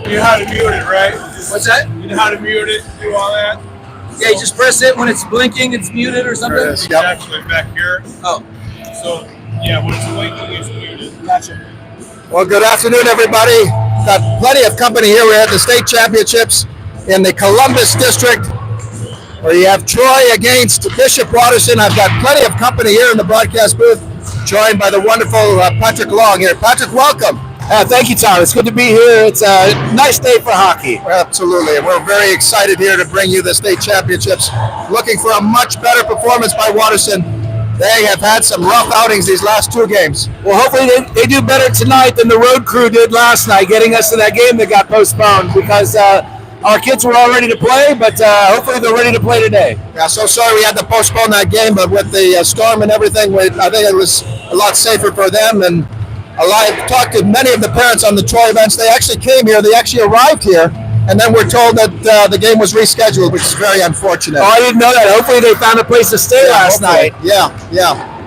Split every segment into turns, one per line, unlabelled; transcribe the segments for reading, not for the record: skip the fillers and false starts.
You know how to mute it, right?
What's that?
You know how to mute it, do all that?
Yeah, you just press it when it's blinking, it's muted or something?
It's actually back here.
Oh.
So, yeah, when it's blinking, it's muted.
Gotcha.
Well, good afternoon, everybody. Got plenty of company here. We're at the state championships in the Columbus district, where you have Troy against Bishop Watterson. I've got plenty of company here in the broadcast booth, joined by the wonderful Patrick Long here. Patrick, welcome.
Thank you, Tom. It's good to be here. It's a nice day for hockey.
Absolutely. We're very excited here to bring you the state championships. Looking for a much better performance by Watterson. They have had some rough outings these last two games.
Well, hopefully they do better tonight than the road crew did last night, getting us to that game that got postponed because our kids were all ready to play, but hopefully they're ready to play today.
Yeah, so sorry we had to postpone that game, but with the storm and everything, I think it was a lot safer for them. And I've talked to many of the parents on the Troy events. They actually came here. They actually arrived here, and then we're told that the game was rescheduled, which is very unfortunate.
Oh, I didn't know that. Hopefully they found a place to stay last night.
Yeah.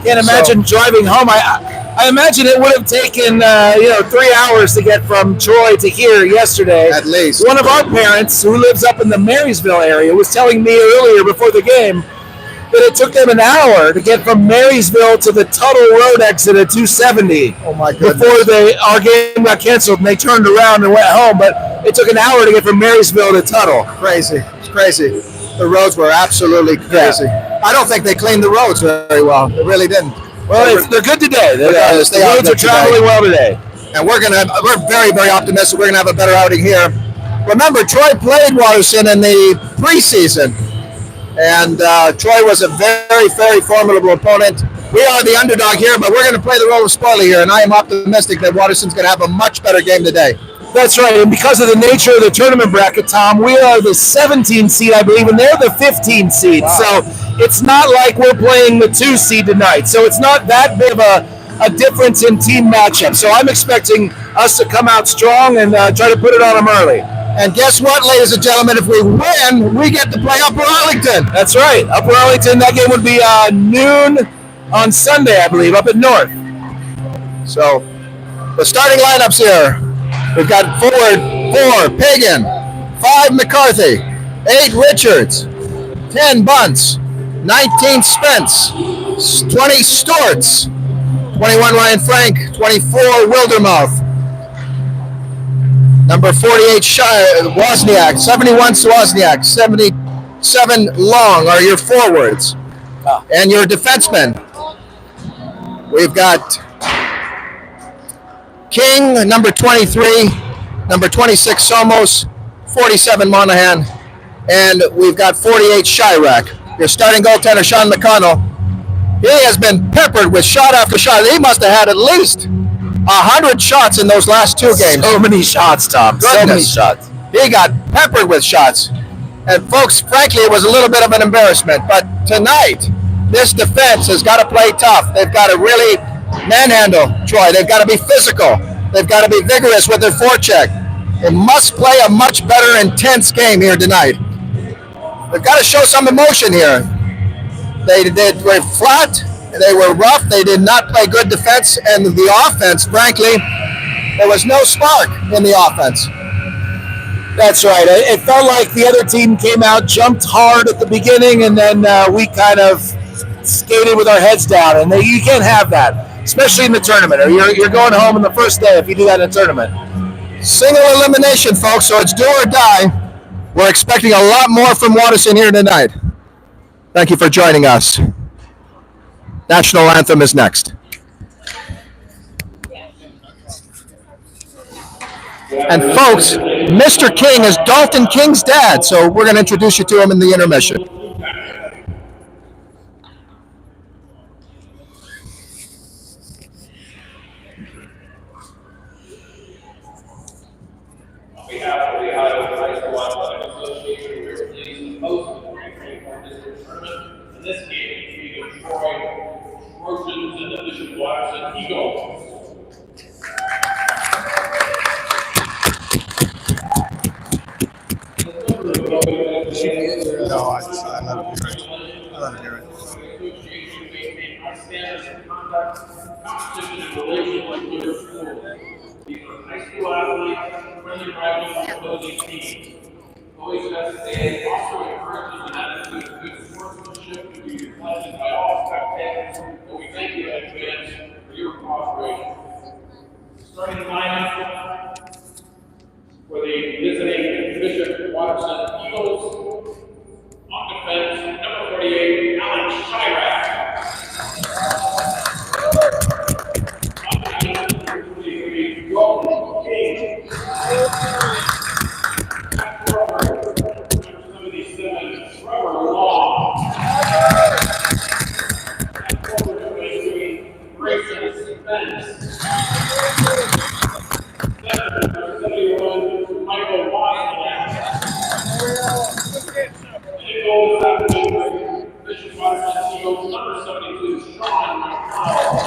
Can't imagine driving home. I imagine it would have taken 3 hours to get from Troy to here yesterday.
At least.
One of our parents, who lives up in the Marysville area, was telling me earlier before the game that it took them an hour to get from Marysville to the Tuttle Road exit at 270.
Oh my goodness.
Before our game got canceled and they turned around and went home, but it took an hour to get from Marysville to Tuttle.
Crazy. It's crazy. The roads were absolutely crazy. Yeah. I don't think they cleaned the roads very well. They really didn't.
Well, they're good today. The roads are traveling well today.
And we're very, very optimistic we're gonna have a better outing here. Remember, Troy played Watterson in the preseason. And Troy was a very, very formidable opponent. We are the underdog here, but we're going to play the role of spoiler here, and I am optimistic that Watterson's going to have a much better game today.
That's right, and because of the nature of the tournament bracket, Tom, we are the 17 seed, I believe, and they're the 15 seed. Wow. So it's not like we're playing the 2 seed tonight. So it's not that big of a difference in team matchup. So I'm expecting us to come out strong and try to put it on them early.
And guess what, ladies and gentlemen? If we win, we get to play Upper Arlington.
That's right. Upper Arlington, that game would be noon on Sunday, I believe, up at North.
So, the starting lineups here. We've got forward 4, Pagan, 5, McCarthy, 8, Richards, 10, Bunce, 19, Spence, 20, Storts, 21, Ryan Frank, 24, Wildermouth, number 48, Wozniak, 71, Wozniak, 77, Long are your forwards. And your defensemen. We've got King, number 23, number 26, Somos, 47, Monahan, and we've got 48, Chirac. Your starting goaltender, Sean McConnell. He has been peppered with shot after shot. He must have had at least 100 shots in those last 2 games.
So many shots, Tom.
Goodness.
So many shots.
He got peppered with shots. And folks, frankly, it was a little bit of an embarrassment. But tonight, this defense has got to play tough. They've got to really manhandle Troy. They've got to be physical. They've got to be vigorous with their forecheck. They must play a much better, intense game here tonight. They've got to show some emotion here. They were flat. They were rough. They did not play good defense. And the offense, frankly, there was no spark in the offense.
That's right. It felt like the other team came out, jumped hard at the beginning, and then we kind of skated with our heads down. And you can't have that, especially in the tournament. Or you're going home on the first day if you do that in a tournament.
Single elimination, folks, so it's do or die. We're expecting a lot more from Watterson here tonight. Thank you for joining us. National anthem is next. And folks, Mr. King is Dalton King's dad, so we're going to introduce you to him in the intermission.
On behalf of the Ohio High School Athletic Association, we are pleased to host the Pre-Regional District Tournament. In this game, between the Troy Trojans and the Bishop Watterson Eagles.
No,
friendly rival opposing team. BWHS also encourages an attitude of good sportsmanship to be reflected by all spectators, and we thank you in advance for your cooperation. Starting lineup for the visiting Bishop Watterson Eagles. On defense, number 48, Alan Chirac. On defense, number 43, Golden King. At forward, number 77, Trevor Long. At forward, number 83, Grayson Spence. Center, number 71, Michael Wozniak. Bishop Watterson Eagles, number 72, Sean McConnell.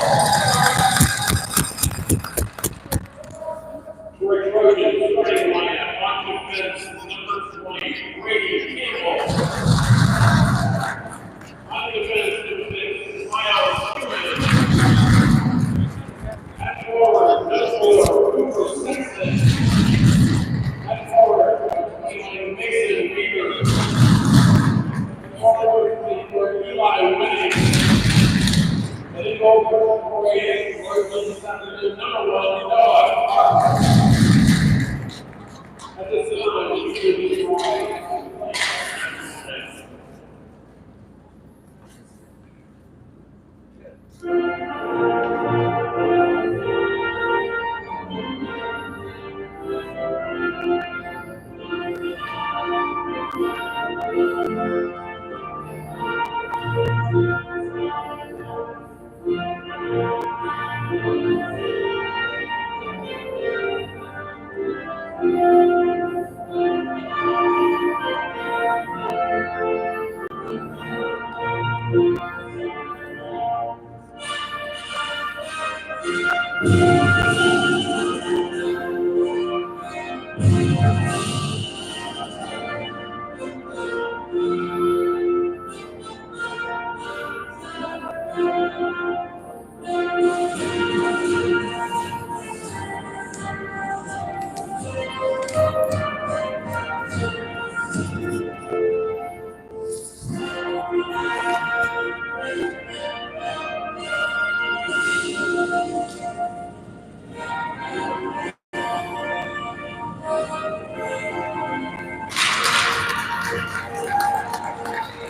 For Trojans, starting lineup, on defense, number 20, Brady Campbell. On defense, number 6, Miles Hewitt. At forward, number 4, Cooper Simpson. At forward, number 29, Mason Weaver. Forward for Eli Winning. And then over for this afternoon, number 1, Noah Park. At this time, we should be right.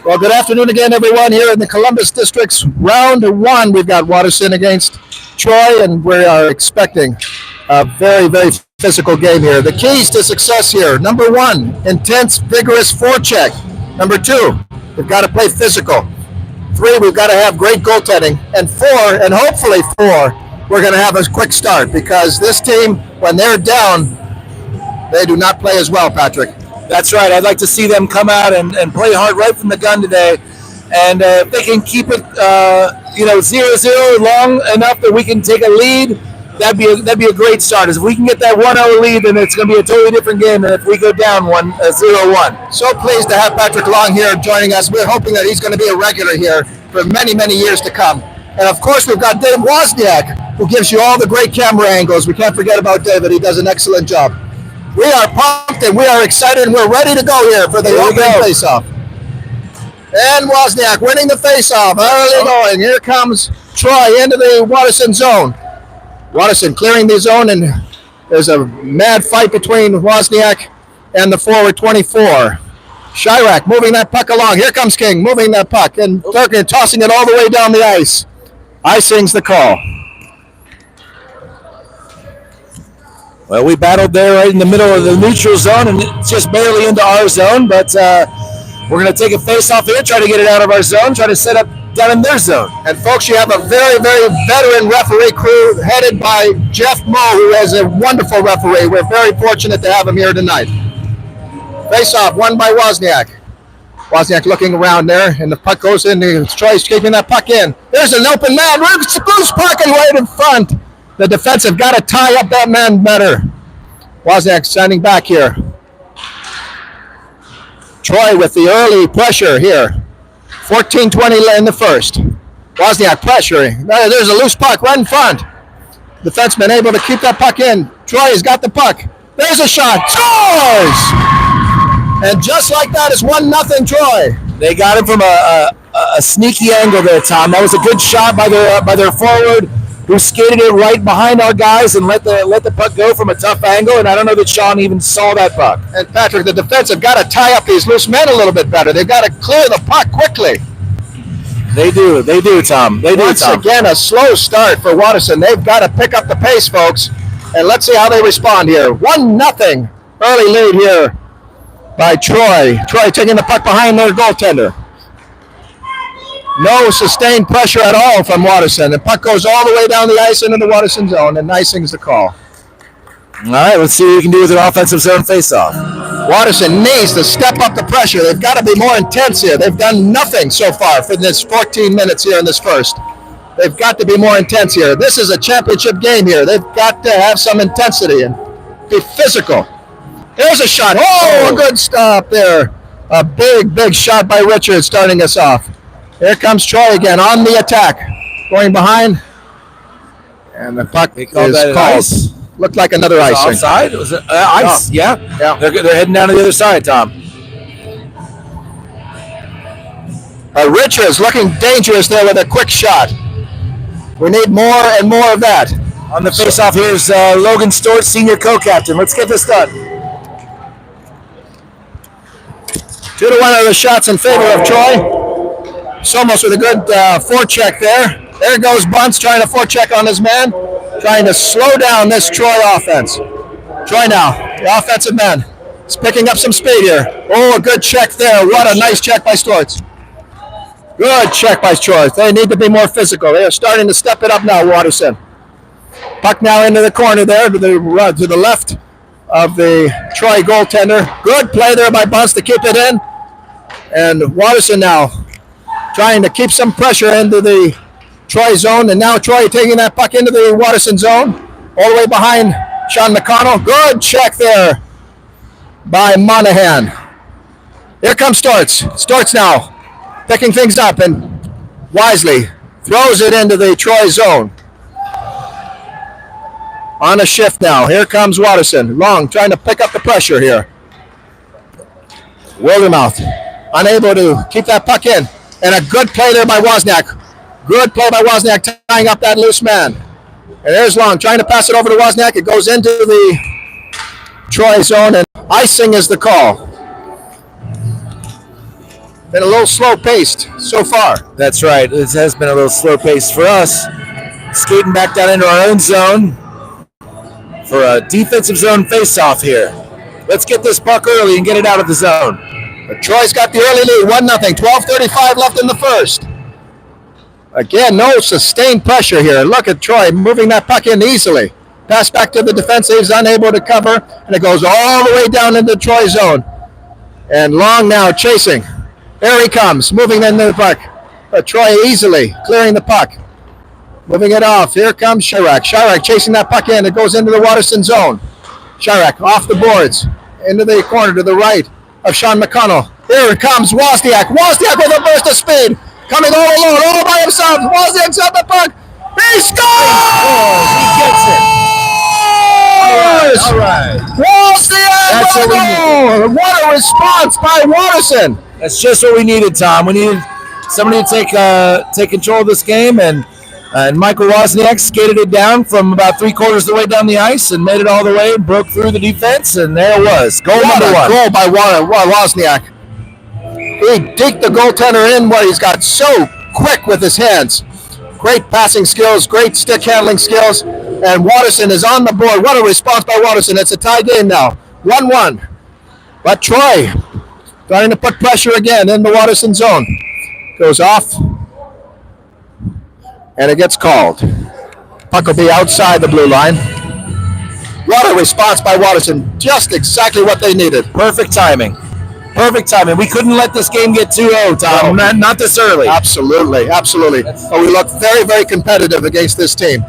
Well, good afternoon again, everyone, here in the Columbus District's round 1. We've got Watterson against Troy, and we are expecting a very, very physical game here. The keys to success here: number 1, intense, vigorous forecheck. Number 2, we've got to play physical. 3, we've got to have great goaltending. And 4, and hopefully 4, we're going to have a quick start, because this team, when they're down, they do not play as well, Patrick.
That's right. I'd like to see them come out and play hard right from the gun today. And if they can keep it, 0-0 long enough that we can take a lead, that'd be a great start. If we can get that 1-0 lead, then it's going to be a totally different game than if we go down 0-1.
So pleased to have Patrick Long here joining us. We're hoping that he's going to be a regular here for many, many years to come. And of course, we've got Dave Wozniak, who gives you all the great camera angles. We can't forget about David. He does an excellent job. We are pumped and we are excited and we're ready to go here for the opening faceoff. And Wozniak winning the faceoff. Early going. Here comes Troy into the Watterson zone. Watterson clearing the zone, and there's a mad fight between Wozniak and the forward 24. Chirac moving that puck along. Here comes King moving that puck, and Durkin tossing it all the way down the ice. Icing's the call.
Well, we battled there right in the middle of the neutral zone, and it's just barely into our zone, but we're going to take a face-off here, try to get it out of our zone, try to set up down in their zone.
And folks, you have a very, very veteran referee crew headed by Jeff Moe, who is a wonderful referee. We're very fortunate to have him here tonight. Face-off won by Wozniak. Wozniak looking around there, and the puck goes in. Troy's keeping that puck in. There's an open man. Loose puck and right in front. The defensive got to tie up that man better. Wozniak standing back here. Troy with the early pressure here. 14-20 in the first. Wozniak pressuring. There's a loose puck right in front. Defenseman able to keep that puck in. Troy has got the puck. There's a shot. Scores! And just like that, it's 1-0 Troy.
They got him from a sneaky angle there, Tom. That was a good shot by their forward, who skated it right behind our guys and let the puck go from a tough angle. And I don't know that Sean even saw that puck.
And Patrick, the defense have got to tie up these loose men a little bit better. They've got to clear the puck quickly.
They do, Tom.
Once again, a slow start for Waterson. They've got to pick up the pace, folks. And let's see how they respond here. 1-0 early lead here by Troy. Troy taking the puck behind their goaltender. No sustained pressure at all from Waterson. The puck goes all the way down the ice into the Waterson zone, and icing's the call.
All right, let's see what we can do with an offensive zone faceoff.
Waterson needs to step up the pressure. They've got to be more intense here. They've done nothing so far for this 14 minutes here in this first. They've got to be more intense here. This is a championship game here. They've got to have some intensity and be physical. Here's a shot. Oh, a good stop there. A big shot by Richard starting us off. Here comes Troy again on the attack. Going behind. And the puck is called.
Ice.
Looked like another icing.
Offside? Was it ice?
Oh.
Yeah. They're heading down to the other side, Tom.
Richards looking dangerous there with a quick shot. We need more and more of that.
On the face-off, here's Logan Stewart, senior co-captain. Let's get this done.
2-1 of the shots in favor of Troy. Somos with a good forecheck there. There goes Bunce trying to forecheck on his man. Trying to slow down this Troy offense. Troy now, the offensive man. Is picking up some speed here. Oh, a good check there. What a nice check by Storts. Good check by Troy. They need to be more physical. They are starting to step it up now, Waterson. Puck now into the corner there to the left of the Troy goaltender. Good play there by Bunce to keep it in. And Waterson now trying to keep some pressure into the Troy zone. And now Troy taking that puck into the Waterson zone. All the way behind Sean McConnell. Good check there by Monahan. Here comes Storts. Storts now picking things up and wisely throws it into the Troy zone. On a shift now. Here comes Waterson. Long trying to pick up the pressure here. Wildermouth unable to keep that puck in. And a good play there by Wozniak. Good play by Wozniak tying up that loose man. And there's Long trying to pass it over to Wozniak. It goes into the Troy zone and icing is the call. Been a little slow paced so far.
That's right. This has been a little slow pace for us. Skating back down into our own zone for a defensive zone face-off here. Let's get this puck early and get it out of the zone.
But Troy's got the early lead, 1-0, 12:35 left in the first. Again, no sustained pressure here. Look at Troy moving that puck in easily. Pass back to the defense, he's unable to cover, and it goes all the way down into Troy zone. And Long now chasing. There he comes, moving into the puck. But Troy easily clearing the puck. Moving it off. Here comes Chirac. Chirac chasing that puck in. It goes into the Waterson zone. Chirac off the boards. Into the corner to the right of Sean McConnell. Here it comes Wozniak. Wozniak with a burst of speed. Coming all alone, all by himself. Wozniak's at the puck. He scores!
He gets it. All right.
Wozniak
That's
with a
what we
goal. What a response by Waterson.
That's just what we needed, Tom. We needed somebody to take control of this game, and Michael Wozniak skated it down from about 3/4 of the way down the ice and made it all the way and broke through the defense, and there it was. Goal number one.
Goal by Wozniak. He deked the goaltender in where he's got so quick with his hands. Great passing skills, great stick handling skills, and Waterson is on the board. What a response by Waterson. It's a tie game now, 1-1. But Troy trying to put pressure again in the Waterson zone. Goes off, and it gets called. Puck will be outside the blue line. What a response by Waterson. Just exactly what they needed.
Perfect timing. Perfect timing. We couldn't let this game get 2-0, Tom.
No.
Not this early.
Absolutely. But we look very, very competitive against this team.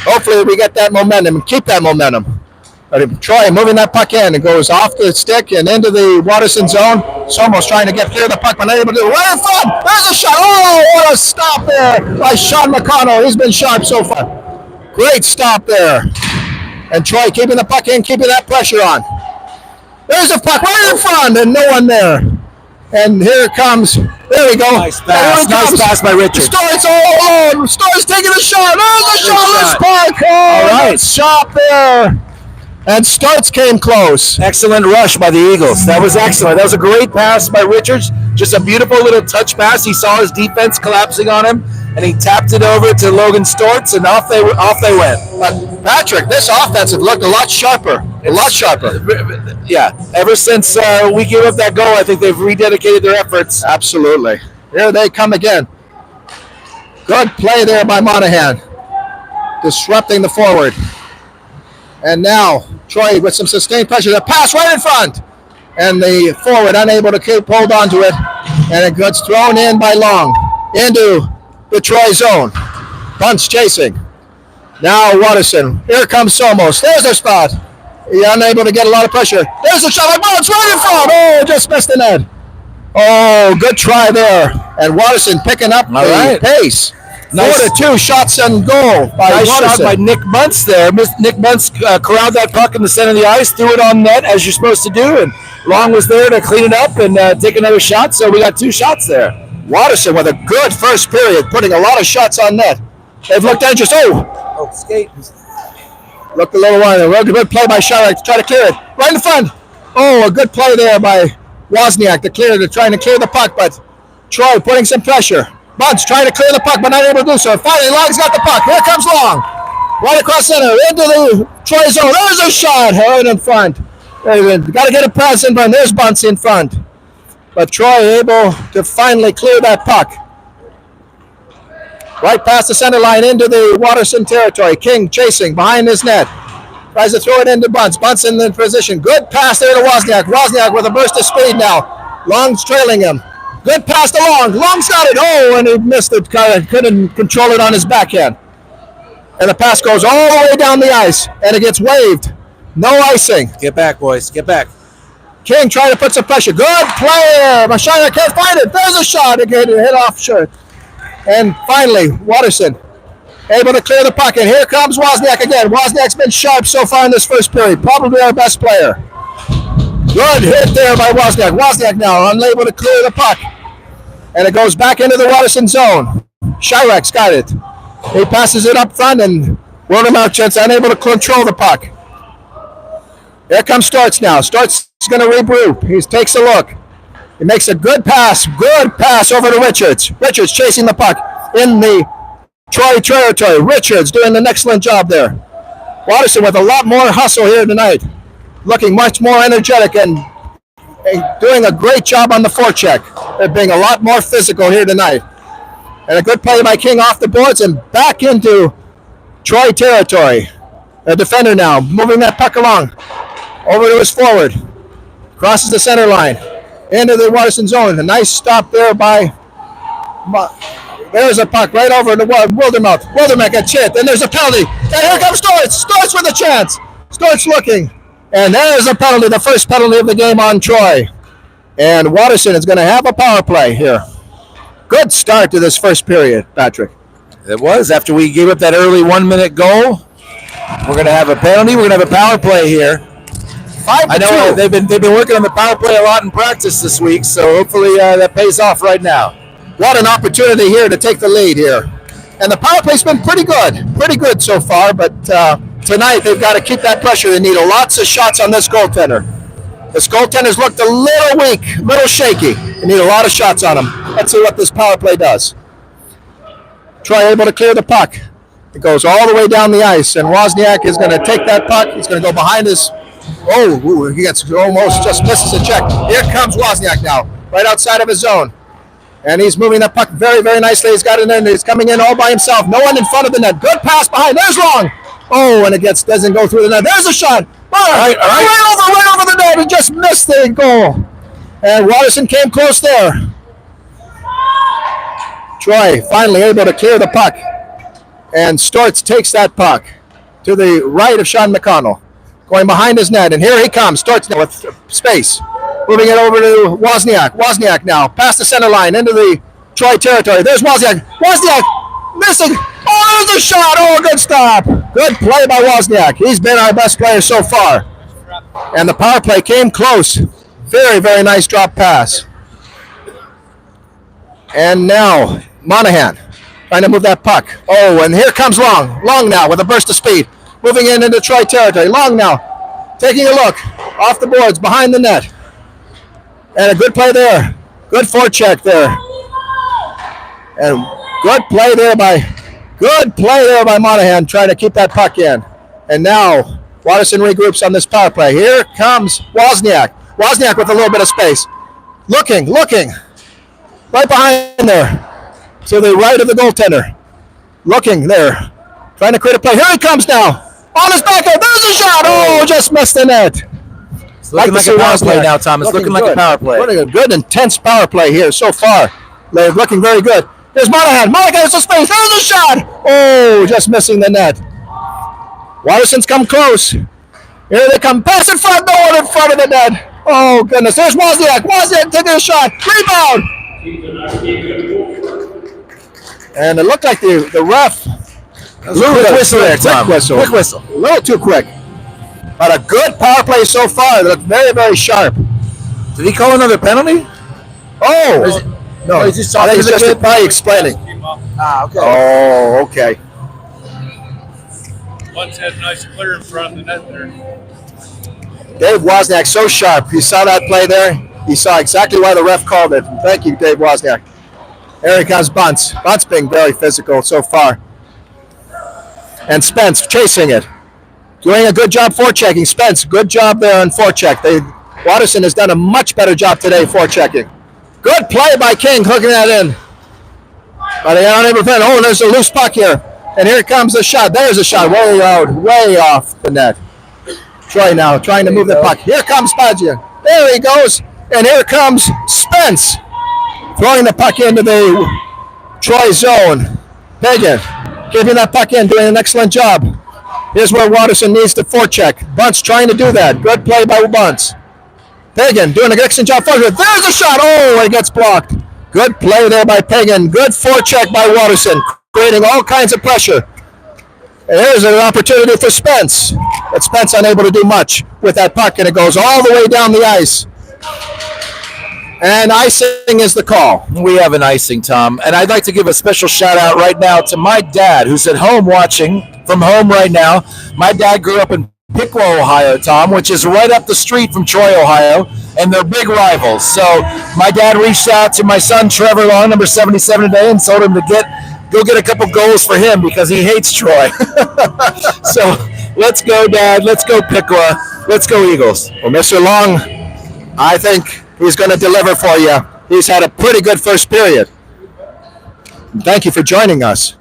Hopefully we get that momentum and keep that momentum. But Troy moving that puck in. It goes off the stick and into the Waterson zone. Somos trying to get clear the puck, but unable to do it. Right in front. There's a shot. Oh, what a stop there by Sean McConnell. He's been sharp so far. Great stop there. And Troy keeping the puck in, keeping that pressure on. There's a puck right in front, and no one there. And here it comes. There we go.
Nice pass. Nice pass by Richard.
Starts all alone. Starts taking a shot. There's a shot. Puck. All right. Shot there. And Starts came close.
Excellent rush by the Eagles. That was excellent. That was a great pass by Richards. Just a beautiful little touch pass. He saw his defense collapsing on him, and he tapped it over to Logan Storts, and off they went.
But Patrick, this offensive looked a lot sharper. A lot sharper.
Yeah. Ever since we gave up that goal, I think they've rededicated their efforts.
Absolutely. Here they come again. Good play there by Monahan. Disrupting the forward. And now Troy with some sustained pressure. The pass right in front. And the forward unable to hold on to it. And it gets thrown in by Long into the Troy zone. Bunce chasing. Now Watterson. Here comes Somos. There's their spot. He's unable to get a lot of pressure. There's a shot by Bunce right in front. Oh, just missed the net. Oh, good try there. And Watterson picking up the pace. Nice. 4-2 shots on goal by
nice
Watterson.
Shot by Nick Bunce there. Nick Bunce corralled that puck in the center of the ice, threw it on net as you're supposed to do, and Long was there to clean it up and take another shot, so we got 2 shots there.
Watterson with a good first period, putting a lot of shots on net. They've looked dangerous.
Oh, skate.
Looked a little wide. A good play by Sharek to try to clear it. Right in front. Oh, a good play there by Wozniak trying to clear the puck, but Troy putting some pressure. Bunce trying to clear the puck, but not able to do so. Finally, Long's got the puck. Here comes Long. Right across center, into the Troy zone. There's a shot right in front. Got to get a pass in front. There's Bunce in front. But Troy able to finally clear that puck. Right past the center line into the Watterson territory. King chasing behind his net. Tries to throw it into Bunce. Bunce in the position. Good pass there to Wozniak. Wozniak with a burst of speed now. Long's trailing him. Good pass to Long. Long's got it. Oh, and he missed it. Couldn't control it on his backhand. And the pass goes all the way down the ice. And it gets waved. No icing.
Get back, boys. Get back.
King trying to put some pressure. Good player. Mashana can't find it. There's a shot. It hit off shirt. And finally, Watterson able to clear the puck. And here comes Wozniak again. Wozniak's been sharp so far in this first period. Probably our best player. Good hit there by Wozniak. Wozniak now unable to clear the puck. And it goes back into the Watterson zone. Shirek's got it. He passes it up front and Wildermouth unable to control the puck. Here comes Starts now. Starts is going to regroup. He takes a look. He makes a good pass over to Richards. Richards chasing the puck in the Troy territory. Richards doing an excellent job there. Watterson with a lot more hustle here tonight. Looking much more energetic and doing a great job on the forecheck. They're being a lot more physical here tonight. And a good play by King off the boards and back into Troy territory. The defender now moving that puck along. Over to his forward. Crosses the center line. Into the Watterson zone. A nice stop there by... There's a puck right over to Wildermouth. Wildermouth gets hit. Then there's a penalty. And here comes Storts. Storts with a chance. Storts looking. And there's a penalty. The first penalty of the game on Troy. And Watterson is going to have a power play here. Good start to this first period, Patrick.
It was. After we gave up that early 1-minute goal, we're going to have a penalty. We're going to have a power play here.
5-2.
I know they've been working on the power play a lot in practice this week, so hopefully that pays off right now.
What an opportunity here to take the lead here. And the power play's been pretty good so far, but tonight they've got to keep that pressure. They need lots of shots on this goaltender. This goaltender's looked a little weak, a little shaky. They need a lot of shots on him. Let's see what this power play does. Troy able to clear the puck. It goes all the way down the ice, and Wozniak is going to take that puck. He's going to go behind his... Oh, he gets almost just misses a check. Here comes Wozniak now, right outside of his zone. And he's moving that puck very, very nicely. He's got it in. He's coming in all by himself. No one in front of the net. Good pass behind. There's Long. Oh, and it doesn't go through the net. There's a shot. Right over the net. He just missed the goal. And Watterson came close there. Troy finally able to clear the puck. And Storts takes that puck to the right of Sean McConnell. Going behind his net. And here he comes. Storts now with space. Moving it over to Wozniak. Wozniak now past the center line into the Troy territory. There's Wozniak. Wozniak missing. Oh, there's a shot. Oh, good stop. Good play by Wozniak. He's been our best player so far. And the power play came close. Very, very nice drop pass. And now, Monahan trying to move that puck. Oh, and here comes Long. Long now with a burst of speed. Moving into Detroit territory. Long now taking a look. Off the boards, behind the net. And a good play there. Good forecheck there. And good play there by Monahan trying to keep that puck in. And now Waterson regroups on this power play. Here comes Wozniak. Wozniak with a little bit of space. Looking. Right behind there. To the right of the goaltender. Looking there. Trying to create a play. Here he comes now. On his back. There's a shot. Oh, just missed the net.
It's looking like a power play now, Tom. It's looking like a power play.
What a good, intense power play here so far. They're looking very good. There's Monahan. Monahan has a space. There's a shot. Oh, just missing the net. Waterson's come close. Here they come. Pass in front. No one in front of the net. Oh, goodness. There's Wozniak. Wozniak taking a shot. Rebound. And it looked like the ref blew
quick whistle there, Tom.
Quick whistle. A little too quick. But a good power play so far. They look very, very sharp.
Did he call another penalty?
Oh. No,
he's just
I think he's just
Pass
explaining.
came up.
Okay.
Oh, okay.
Once had nice clear in front of the net there.
Dave Wozniak, so sharp. He saw that play there. He saw exactly why the ref called it. Thank you, Dave Wozniak. Here he comes, Bunce. Bunce being very physical so far. And Spence chasing it. Doing a good job forechecking. Spence, good job there on forecheck. Waterson has done a much better job today forechecking. Good play by King, hooking that in. But they are unable to defend. Oh, there's a loose puck here. And here comes the shot. There's a shot. Way out, way off the net. Troy now trying to move the puck. Here comes Spaggia. There he goes. And here comes Spence. Throwing the puck into the Troy zone. Pagan giving that puck in, doing an excellent job. Here's where Waterson needs to forecheck. Bunce trying to do that. Good play by Bunce. Pagan doing an excellent job. There's a shot. Oh, it gets blocked. Good play there by Pagan. Good forecheck by Waterson, creating all kinds of pressure. And here's an opportunity for Spence. But Spence unable to do much with that puck, and it goes all the way down the ice. And icing is the call.
We have an icing, Tom. And I'd like to give a special shout out right now to my dad, who's at home watching from home right now. My dad grew up in Piqua, Ohio, Tom, which is right up the street from Troy, Ohio, and they're big rivals. So my dad reached out to my son, Trevor Long, number 77 today, and told him to go get a couple goals for him because he hates Troy. So let's go, Dad. Let's go, Piqua. Let's go, Eagles.
Well, Mr. Long, I think he's going to deliver for you. He's had a pretty good first period. Thank you for joining us.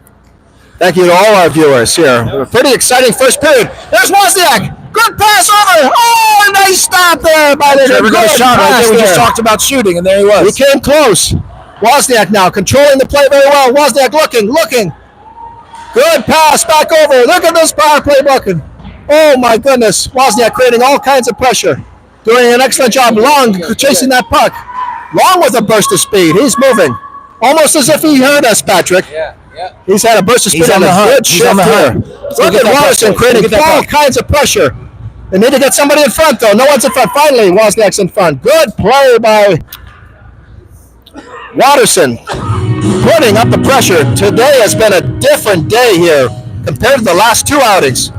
Thank you to all our viewers here. A pretty exciting first period. There's Wozniak. Good pass over. Oh, nice stop there by the
Trevor got a shot right there. We just talked about shooting, and there he was.
He came close. Wozniak now controlling the play very well. Wozniak looking. Good pass back over. Look at this power play looking. Oh, my goodness. Wozniak creating all kinds of pressure. Doing an excellent job. Long chasing that puck. Long with a burst of speed. He's moving. Almost as if he heard us, Patrick.
Yeah.
He's had a burst of speed.
He's on the hunt.
He's on the hunt. Look at Waterson creating all kinds of pressure. They need to get somebody in front, though. No one's in front. Finally, Wozniak's in front. Good play by Waterson. Putting up the pressure. Today has been a different day here compared to the last two outings.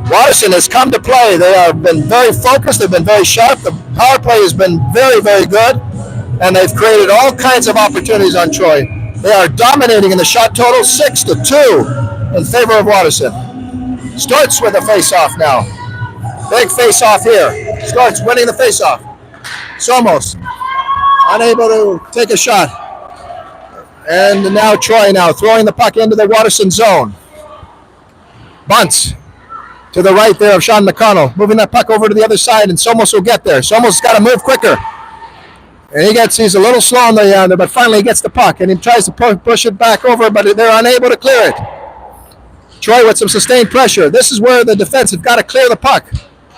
Waterson has come to play. They have been very focused. They've been very sharp. The power play has been very, very good. And they've created all kinds of opportunities on Troy. They are dominating in the shot total, 6-2 in favor of Waterson. Storts with a face-off now. Big face-off here. Storts winning the face-off. Somos unable to take a shot. And now Troy throwing the puck into the Waterson zone. Bunce to the right there of Sean McConnell, moving that puck over to the other side, and Somos will get there. Somos has got to move quicker. And he's a little slow on the end, but finally he gets the puck, and he tries to push it back over, but they're unable to clear it. Troy with some sustained pressure. This is where the defense have got to clear the puck.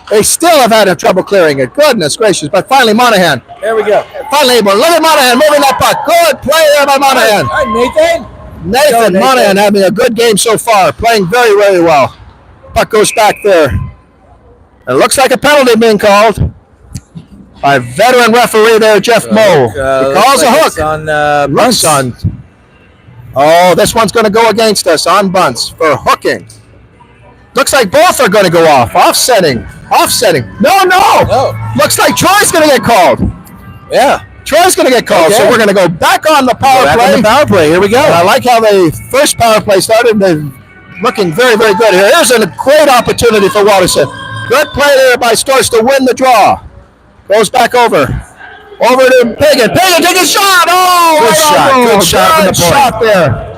They still have had trouble clearing it. Goodness gracious, but finally Monahan.
There we go.
Finally able. Look at Monahan moving that puck. Good play there by Monahan.
Hi, Nathan.
Nathan Monahan having a good game so far, playing very, very well. Puck goes back there. It looks like a penalty being called by veteran referee there, Jeff Moe. He calls a hook.
On
Looks on. Oh, this one's going to go against us on bunts for hooking. Looks like both are going to go off. Offsetting. No. Looks like Troy's going to get called.
Yeah.
Troy's going to get called, so we're going to go back on the power play.
Here we go.
And I like how the first power play started. They're looking very, very good here. Here's a great opportunity for Waterson. Good play there by Storch to win the draw. Goes back over. Over to Pagan. Pagan take a shot. Oh,
Good shot.
Good shot there.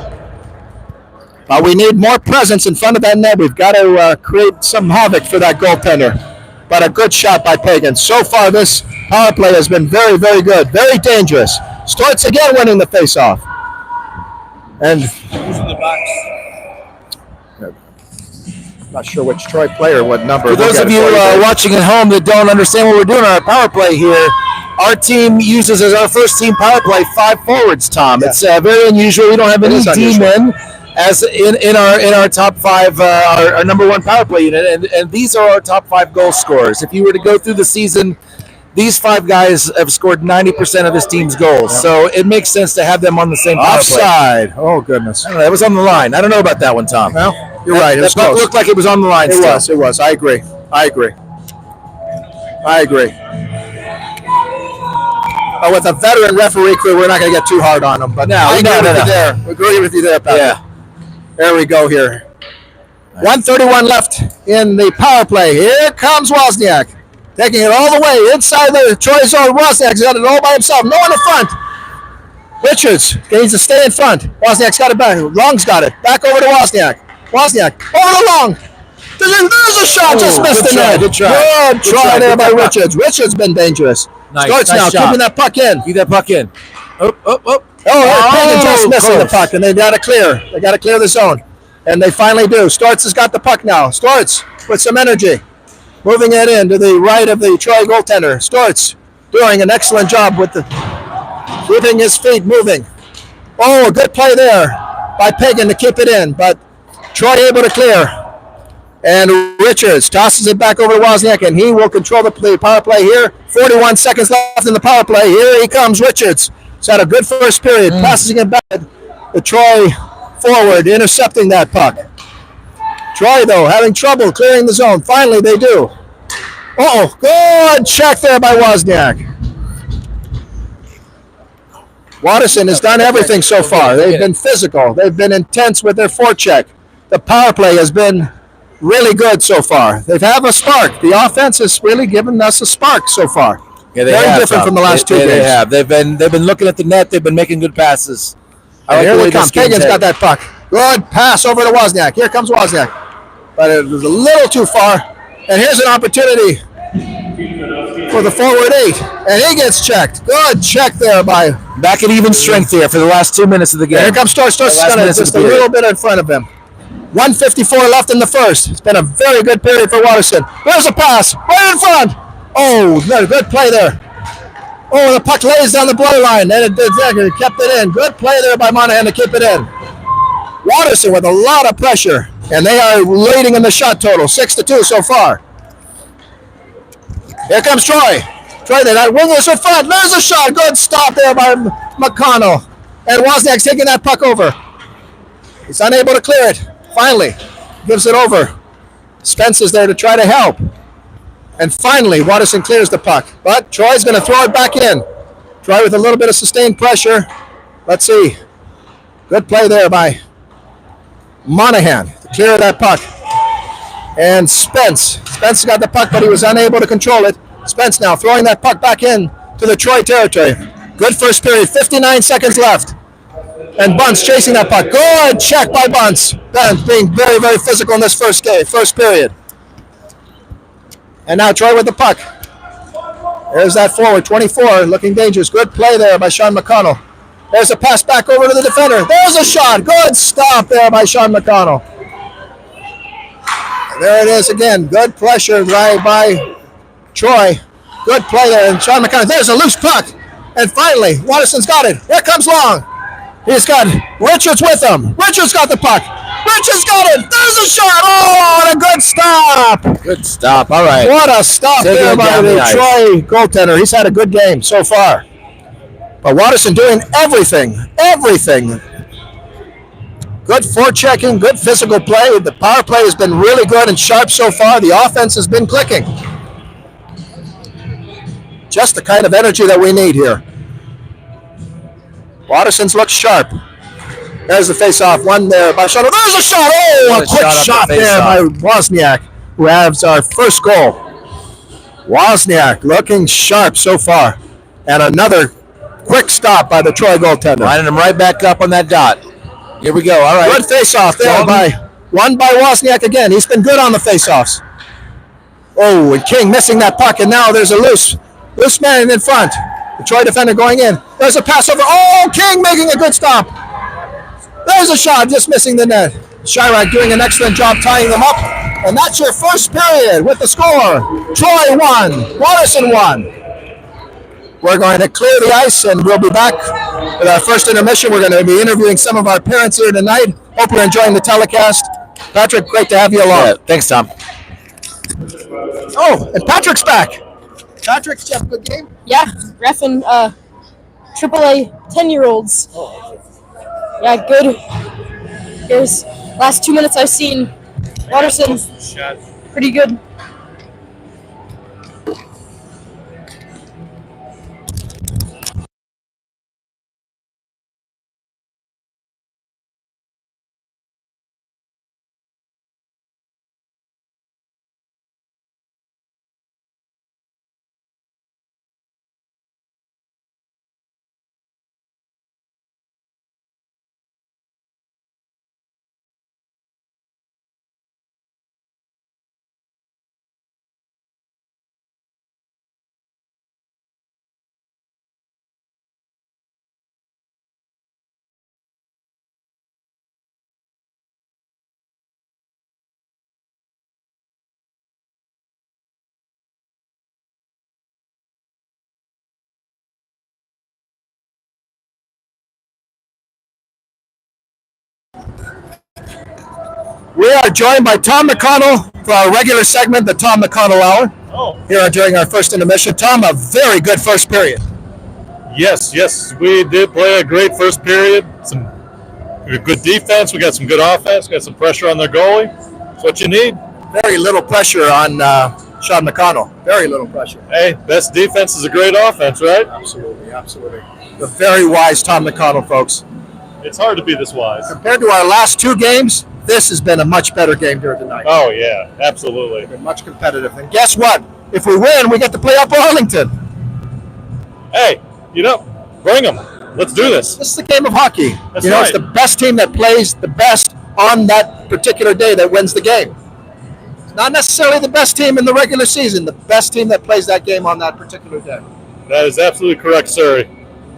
We need more presence in front of that net. We've got to create some havoc for that goaltender. But a good shot by Pagan. So far, this power play has been very, very good. Very dangerous. Storch again winning the faceoff. And
Who's in the box?
not sure which Troy player, what number.
For those of you watching at home that don't understand what we're doing on our power play here, our team uses as our first team power play 5 forwards, Tom. Yeah. It's very unusual. We don't have any D-men as in our top 5, our number 1 power play unit, and these are our top 5 goal scorers. If you were to go through the season, these 5 guys have scored 90% of this team's goals, so it makes sense to have them on the same power play.
Offside. Oh, goodness.
I don't know, that was on the line. I don't know about that one, Tom.
Well, you're right. It was close.
Looked like it was on the line.
It was. I agree. With a veteran referee crew, we're not going to get too hard on them. But I agree with you there, Patrick.
Yeah.
There we go here. 1:31 left in the power play. Here comes Wozniak. Taking it all the way inside the Troy zone. Wozniak's got it all by himself. No one in front. Richards needs to stay in front. Wozniak's got it back. Long's got it. Back over to Wozniak. Wozniak over to Long. There's a shot. Just missed the net. Good try there by Richards. Richards been dangerous. Starts now keeping that puck in.
Keep that puck in.
Pagan just missing the puck, and they got to clear. They got to clear the zone, and they finally do. Storch has got the puck now. Storch with some energy, moving it in to the right of the Troy goaltender. Storch doing an excellent job with keeping his feet moving. Oh, good play there by Pagan to keep it in, but Troy able to clear. And Richards tosses it back over to Wozniak, and he will control the power play here. 41 seconds left in the power play. Here he comes, Richards. He's had a good first period, passing it back to Troy forward, intercepting that puck. Troy, though, having trouble clearing the zone. Finally, they do. Good check there by Wozniak. Waterson has done everything so far. They've been physical. They've been intense with their forecheck. The power play has been really good so far. They have a spark. The offense has really given us a spark so far.
Yeah, they
Very
have,
different from the last 2 games.
They have. They've been looking at the net. They've been making good passes.
Here they come. Pagan's got that puck. Good pass over to Wozniak. Here comes Wozniak. But it was a little too far. And here's an opportunity for the forward 8. And he gets checked. Good check there by...
Back at even strength here for the last 2 minutes of the game.
Here comes Storch. Storch is got just a little bit in front of him. 1:54 left in the first. It's been a very good period for Waterson. There's a pass right in front. Oh, good play there. Oh, the puck lays down the blue line, and it kept it in. Good play there by Monahan to keep it in. Waterson with a lot of pressure, and they are leading in the shot total, 6-2 so far. Here comes Troy. Troy, they're not wingless in front. There's a shot. Good stop there by McConnell. And Wozniak's taking that puck over. He's unable to clear it. Finally, gives it over. Spence is there to try to help. And finally, Waterson clears the puck. But Troy's going to throw it back in. Troy with a little bit of sustained pressure. Let's see. Good play there by Monahan to clear that puck. And Spence. Spence got the puck, but he was unable to control it. Spence now throwing that puck back in to the Troy territory. Good first period. 59 seconds left. And Bunce chasing that puck. Good check by Bunce. Bunce being very, very physical in this first period. And now Troy with the puck. There's that forward, 24, looking dangerous. Good play there by Sean McConnell. There's a pass back over to the defender. There's a shot. Good stop there by Sean McConnell. There it is again. Good pressure by Troy. Good play there. And Sean McConnell. There's a loose puck. And finally, Waterson's got it. Here comes Long. He's got Richards with him. Richards got the puck. Richards got it. There's a shot. Oh, and a good stop.
Good stop. All right.
What a stop
Taking
there
it
by
down
the
the ice.
Troy goaltender. He's had a good game so far. But Watterson doing everything. Everything. Good forechecking, good physical play. The power play has been really good and sharp so far. The offense has been clicking. Just the kind of energy that we need here. Watterson's looks sharp. There's the face-off. One there by Shuttle. There's a shot. Oh, a quick shot there by Wozniak, who has our first goal. Wozniak looking sharp so far. And another quick stop by the Troy goaltender.
Lining him right back up on that dot. Here we go. All right.
Good face-off there by Wozniak again. He's been good on the face-offs. Oh, and King missing that puck, and now there's a loose man in front. The Troy defender going in. There's a pass over. Oh, King making a good stop. There's a shot, just missing the net. Chirac doing an excellent job tying them up. And that's your first period with the score. Troy 1, Watterson 1. We're going to clear the ice, and we'll be back with our first intermission. We're going to be interviewing some of our parents here tonight. Hope you're enjoying the telecast. Patrick, great to have you along.
Yeah, thanks, Tom.
Oh, and Patrick's back. Patrick, did you have a good game?
Yeah, reffing AAA 10-year-olds. Yeah, good. Here's last 2 minutes I've seen Watterson pretty good.
We are joined by Tom McConnell for our regular segment, the Tom McConnell Hour. Here during our first intermission. Tom, a very good first period.
Yes, we did play a great first period. Some good defense. We got some good offense. Got some pressure on their goalie. That's what you need.
Very little pressure on Sean McConnell. Very little pressure.
Hey, best defense is a great offense, right?
Absolutely. The very wise Tom McConnell, folks.
It's hard to be this wise.
Compared to our last two games, this has been a much better game here tonight.
Oh, yeah, absolutely.
Been much competitive. And guess what? If we win, we get to play up Arlington.
Hey, bring them. Let's do this.
This is the game of hockey.
That's
It's
right.
the best team that plays the best on that particular day that wins the game. It's not necessarily the best team in the regular season, the best team that plays that game on that particular day.
That is absolutely correct, sir.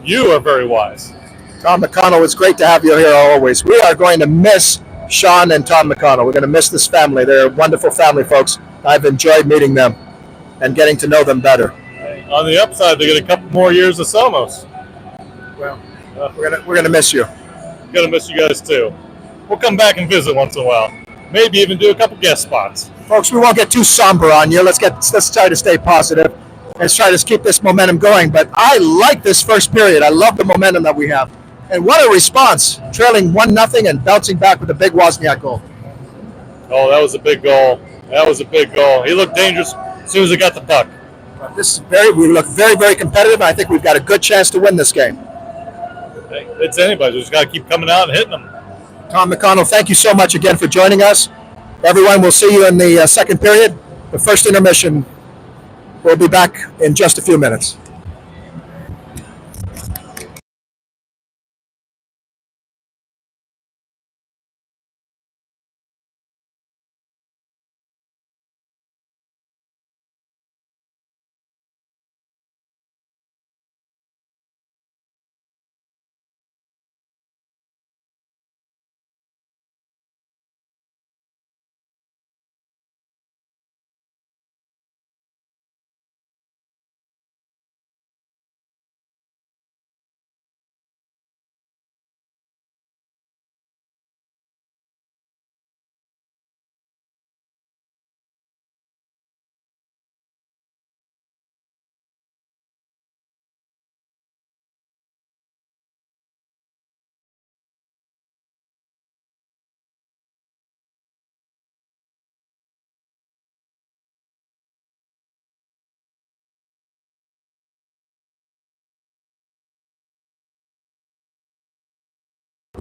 You are very wise.
Tom McConnell, it's great to have you here always. We are going to miss Sean and Tom McConnell. We're going to miss this family. They're a wonderful family, folks. I've enjoyed meeting them and getting to know them better.
On the upside, they get a couple more years of Somos.
Well, we're gonna miss you.
Gonna miss you guys too. We'll come back and visit once in a while. Maybe even do a couple guest spots.
Folks, we won't get too somber on you. Let's try to stay positive. Let's try to keep this momentum going. But I like this first period. I love the momentum that we have. And what a response, trailing 1-0 and bouncing back with a big Wozniak goal.
Oh, that was a big goal. He looked dangerous as soon as he got the puck.
We look very, very competitive. I think we've got a good chance to win this game.
Hey, it's anybody. We just got to keep coming out and hitting them.
Tom McConnell, thank you so much again for joining us. Everyone, we'll see you in the second period. The first intermission. We'll be back in just a few minutes.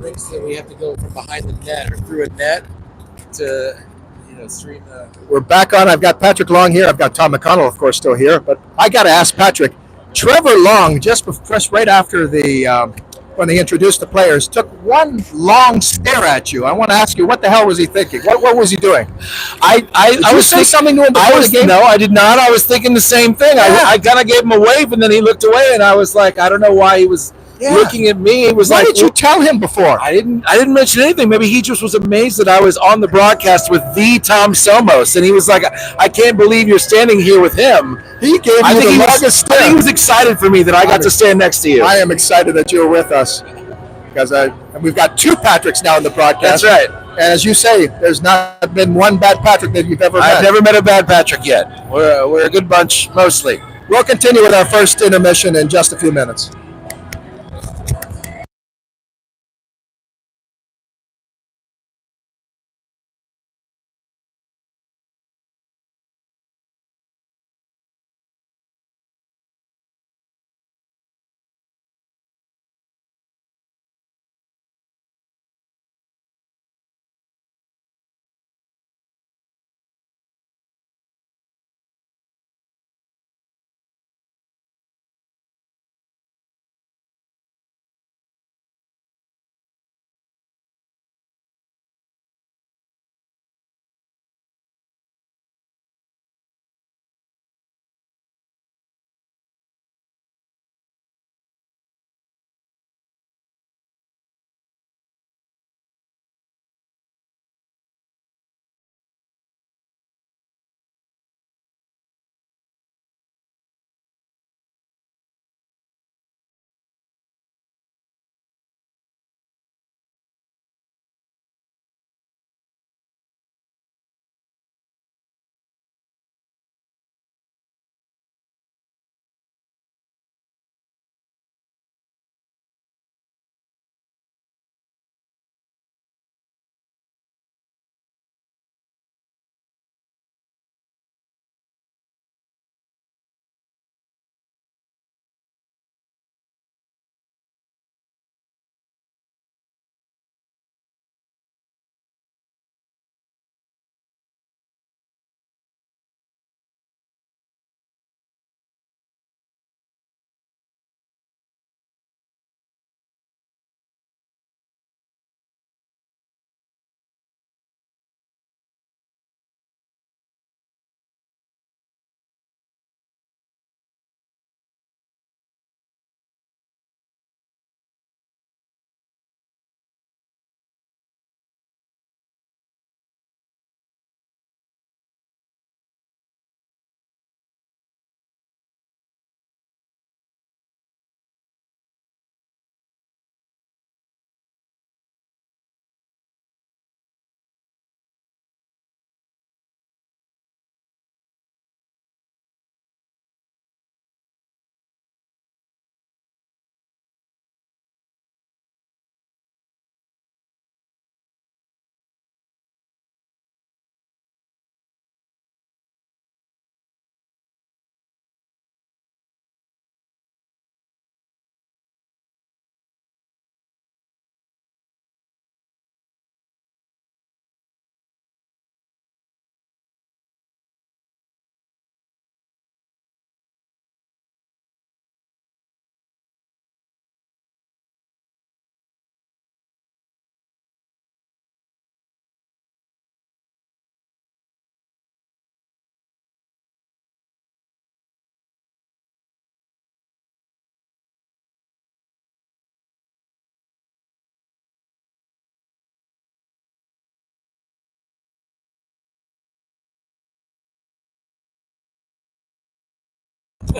things that we have to go from behind the net or through a net to, stream the.
We're back on. I've got Patrick Long here. I've got Tom McConnell, of course, still here. But I got to ask Patrick, Trevor Long, just right after the when they introduced the players, took one long stare at you. I want to ask you, what the hell was he thinking? What was he doing?
I was
say something to him before the game?
No, I did not. I was thinking the same thing.
Yeah.
I kind of gave him a wave, and then he looked away, and I was like, I don't know why he was looking at me. It was
Why
like,
did you tell him before?
I didn't mention anything. Maybe he just was amazed that I was on the broadcast with the Tom Somos, and he was like, I can't believe you're standing here with him.
He gave you the longest stare.
I think he was excited for me that I got to stand next to you.
I am excited that you're with us because we've got two Patricks now in the broadcast.
That's right.
And as you say, there's not been one bad Patrick that you've ever met.
I've never met a bad Patrick yet. We're a good bunch, mostly.
We'll continue with our first intermission in just a few minutes.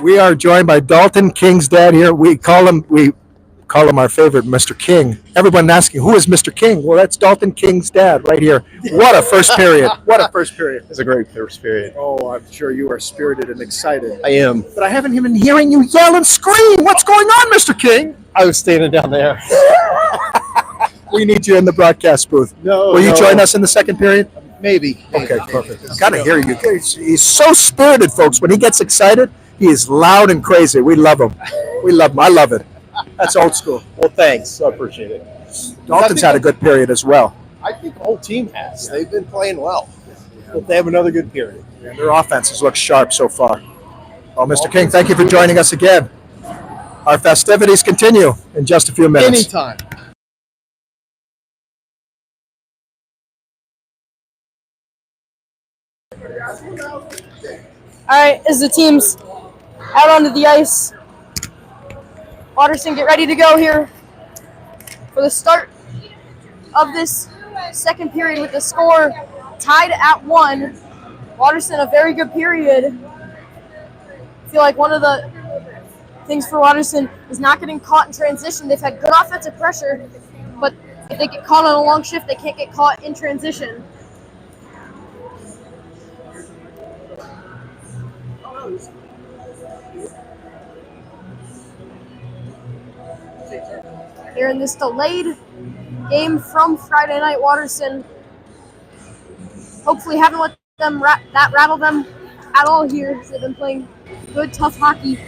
We are joined by Dalton King's dad here. We call him our favorite, Mr. King. Everyone asking, who is Mr. King? Well, that's Dalton King's dad right here. What a first period. What a first period.
It's a great first period.
Oh, I'm sure you are spirited and excited.
I am.
But I haven't even hearing you yell and scream. What's going on, Mr. King?
I was standing down there.
We need you in the broadcast booth.
No.
Will you join us in the second period?
Maybe.
Okay, perfect. Got to hear you. He's so spirited, folks. When he gets excited, he is loud and crazy. We love him. We love him. I love it. That's old school.
Well, thanks. I appreciate it.
Dalton's had a good period as well.
I think the whole team has. They've been playing well. Hope they have another good period.
And their offenses look sharp so far. Well, Mr. King, thank you for joining us again. Our festivities continue in just a few minutes.
Anytime.
All right, as the team's out onto the ice, Watterson, get ready to go here for the start of this second period with the score tied at 1. Watterson, a very good period. I feel like one of the things for Watterson is not getting caught in transition. They've had good offensive pressure, but if they get caught on a long shift, they can't get caught in transition. Here in this delayed game from Friday night, Watterson hopefully haven't let them rattle them at all here. They've been playing good, tough hockey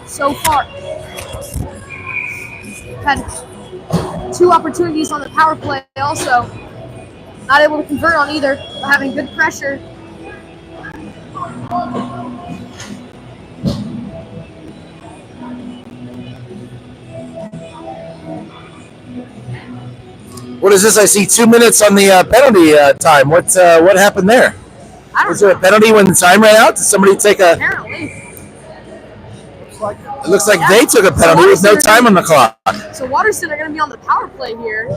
so far. Had 2 opportunities on the power play also. Not able to convert on either, but having good pressure.
What is this? I see 2 minutes on the penalty time. What happened there? Was there a penalty when the time ran out? Did somebody take a...
Apparently.
It looks like they took a penalty with no time on the clock.
So Watterson are going to be on the power play here.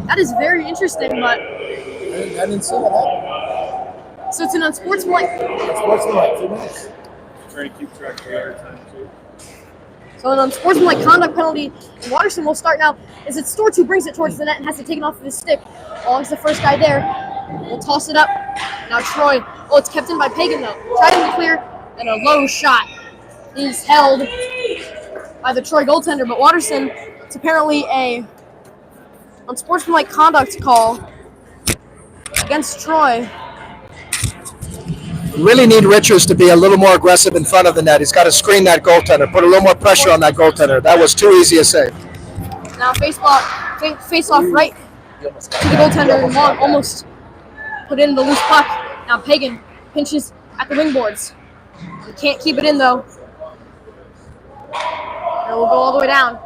That is very interesting, but...
I didn't see that.
So it's an unsportsmanlike...
Sportsmanlike, 2 minutes.
Trying to keep track of our time, too.
So an unsportsmanlike conduct penalty, and Watterson will start now. As it's Storch who brings it towards the net and has to take it off of his stick. Long's the first guy there. We'll toss it up. Now Troy. Oh, it's kept in by Pagan though. Trying to clear, and a low shot is held by the Troy goaltender. But Watterson, it's apparently a unsportsmanlike conduct call against Troy.
We really need Richards to be a little more aggressive in front of the net. He's got to screen that goaltender, put a little more pressure on that goaltender. That was too easy a save.
Now face off right to the goaltender, and Long almost put in the loose puck. Now Pagan pinches at the wing boards. He can't keep it in though. And we'll go all the way down.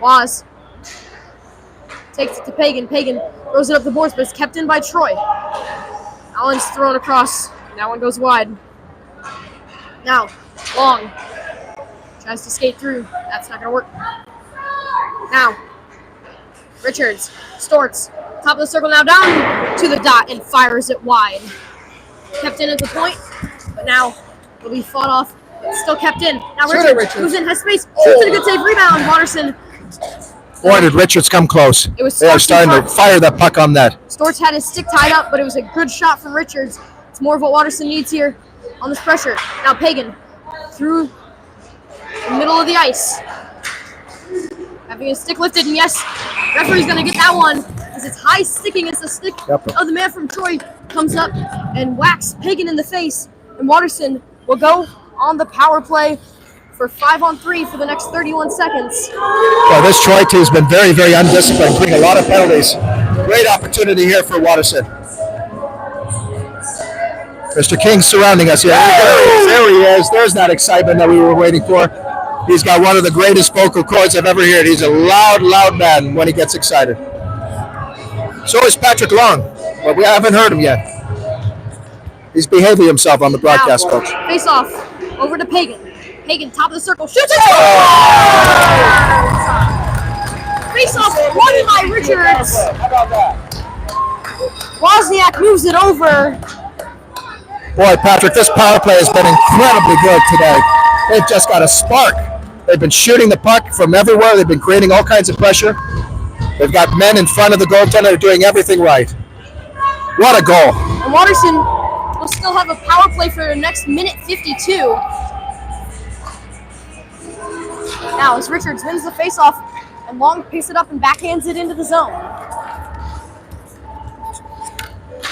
Waz takes it to Pagan. Pagan throws it up the boards, but it's kept in by Troy. Allen's thrown across. That one goes wide. Now, Long tries to skate through. That's not going to work. Now, Richards, Storts, top of the circle now down to the dot and fires it wide. Kept in at the point, but now it'll be fought off. It's still kept in. Now Richards moves in, has space, shoots it, a good save, rebound. Watterson.
Boy, did Richards come close.
It was
they are starting to fire that puck on net.
Storch had his stick tied up, but it was a good shot from Richards. It's more of what Watterson needs here on this pressure. Now Pagan through the middle of the ice. Having his stick lifted, and yes, referee's going to get that one as it's high sticking as the stick of the man from Troy comes up and whacks Pagan in the face. And Watterson will go on the power play for 5-on-3 for the next 31 seconds.
Well, this Troy team's been very, very undisciplined, bringing a lot of penalties. Great opportunity here for Watterson. Mr. King surrounding us here. There he is. There's that excitement that we were waiting for. He's got one of the greatest vocal cords I've ever heard. He's a loud, loud man when he gets excited. So is Patrick Long, but we haven't heard him yet. He's behaving himself on the broadcast,
now,
coach.
Face off over to Pagan. Pagan, top of the circle, shoots it! Face off, won by Richards.
How about that?
Wozniak moves it over.
Boy, Patrick, this power play has been incredibly good today. They've just got a spark. They've been shooting the puck from everywhere. They've been creating all kinds of pressure. They've got men in front of the goaltender. They're doing everything right. What a goal.
And Watterson will still have a power play for the next minute 52. Now, as Richards wins the faceoff, and Long picks it up and backhands it into the zone.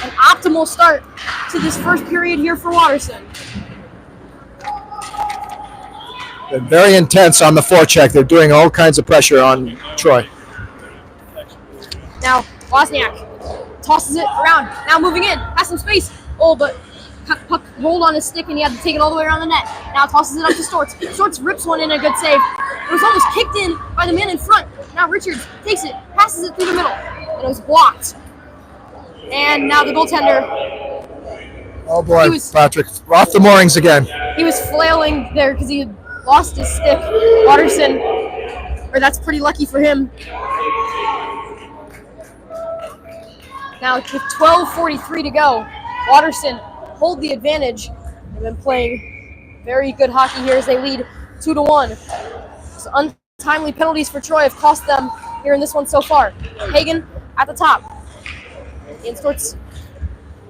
An optimal start to this first period here for Watterson.
They're very intense on the forecheck. They're doing all kinds of pressure on Troy.
Now, Wozniak tosses it around. Now moving in. Has some space. Oh, but puck rolled on his stick and he had to take it all the way around the net. Now tosses it up to Storts. Storts rips one in, a good save. It was almost kicked in by the man in front. Now Richards takes it, passes it through the middle, and it was blocked. And now the goaltender.
Oh boy, Patrick, off the moorings again.
He was flailing there because he had lost his stick. Watterson, or that's pretty lucky for him. Now with 12:43 to go, Watterson hold the advantage. They've been playing very good hockey here as they lead 2-1. So untimely penalties for Troy have cost them here in this one so far. Hagen at the top. And Storts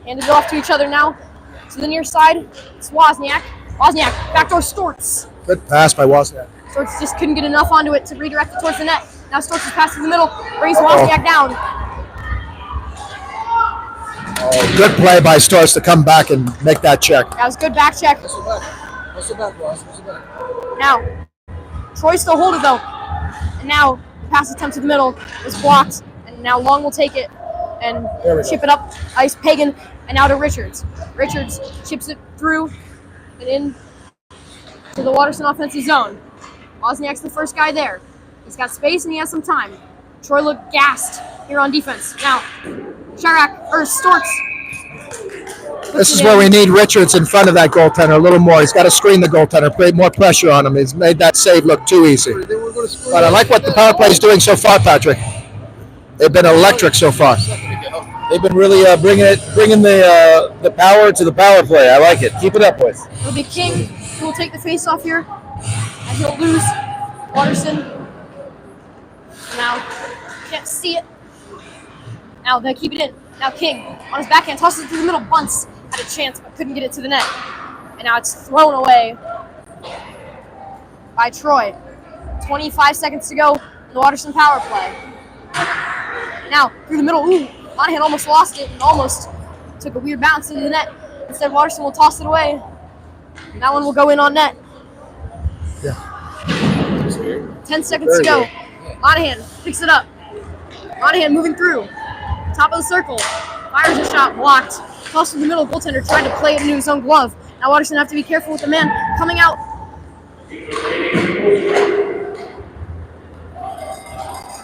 handed it off to each other now. To the near side, it's Wozniak. Wozniak, backdoor Storts.
Good pass by Wozniak.
Storts just couldn't get enough onto it to redirect it towards the net. Now Storts is passing in the middle, brings Wozniak down.
Oh, good play by Storts to come back and make that check.
That was good back check. Now, Troy still hold it though. And now, the pass attempt to the middle is blocked. And now Long will take it and chip it up. Ice Pagan and now to Richards. Richards chips it through and in to the Watterson offensive zone. Wozniak's the first guy there. He's got space and he has some time. Troy looked gassed here on defense. Now, Storts.
This is where we need Richards in front of that goaltender a little more. He's got to screen the goaltender, put more pressure on him. He's made that save look too easy. But I like what the power play is doing so far, Patrick. They've been electric so far.
They've been really bringing the power to the power play. I like it. Keep it up, boys.
It'll be King who will take the face off here. And he'll lose Watterson. Now, can't see it. Now they keep it in. Now King on his backhand tosses it through the middle. Bunts had a chance but couldn't get it to the net. And now it's thrown away by Troy. 25 seconds to go in the Watterson power play. Now through the middle. Ooh, Monahan almost lost it and almost took a weird bounce into the net. Instead, Watterson will toss it away. And that one will go in on net.
Yeah.
10 seconds to go. Monahan picks it up. Monahan moving through. Top of the circle. Fires a shot, blocked. Tossed in the middle. Goaltender tried to play it into his own glove. Now Watterson have to be careful with the man coming out.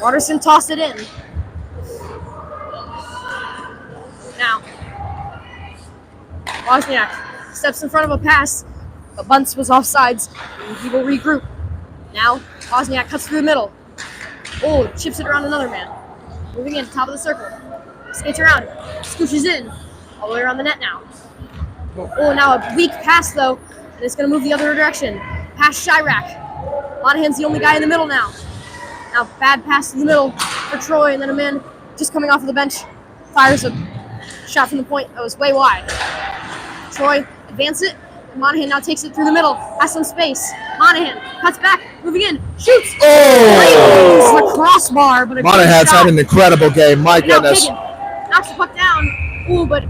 Watterson tossed it in. Now, Wozniak steps in front of a pass, but Bunce was offsides, and he will regroup. Now, Wozniak cuts through the middle. Oh, chips it around another man. Moving in, top of the circle. Skates around, scooches in, all the way around the net now. Oh, now a weak pass though, and it's going to move the other direction. Pass Chirac. Monahan's the only guy in the middle now. Now, bad pass to the middle for Troy, and then a man just coming off of the bench fires a shot from the point that was way wide. Troy advance it, and Monahan now takes it through the middle, has some space. Monahan cuts back, moving in, shoots.
Oh!
The crossbar, but a
Monahan's
shot.
had an incredible game. My
Now
goodness.
Pagan knocks the puck down. Ooh, but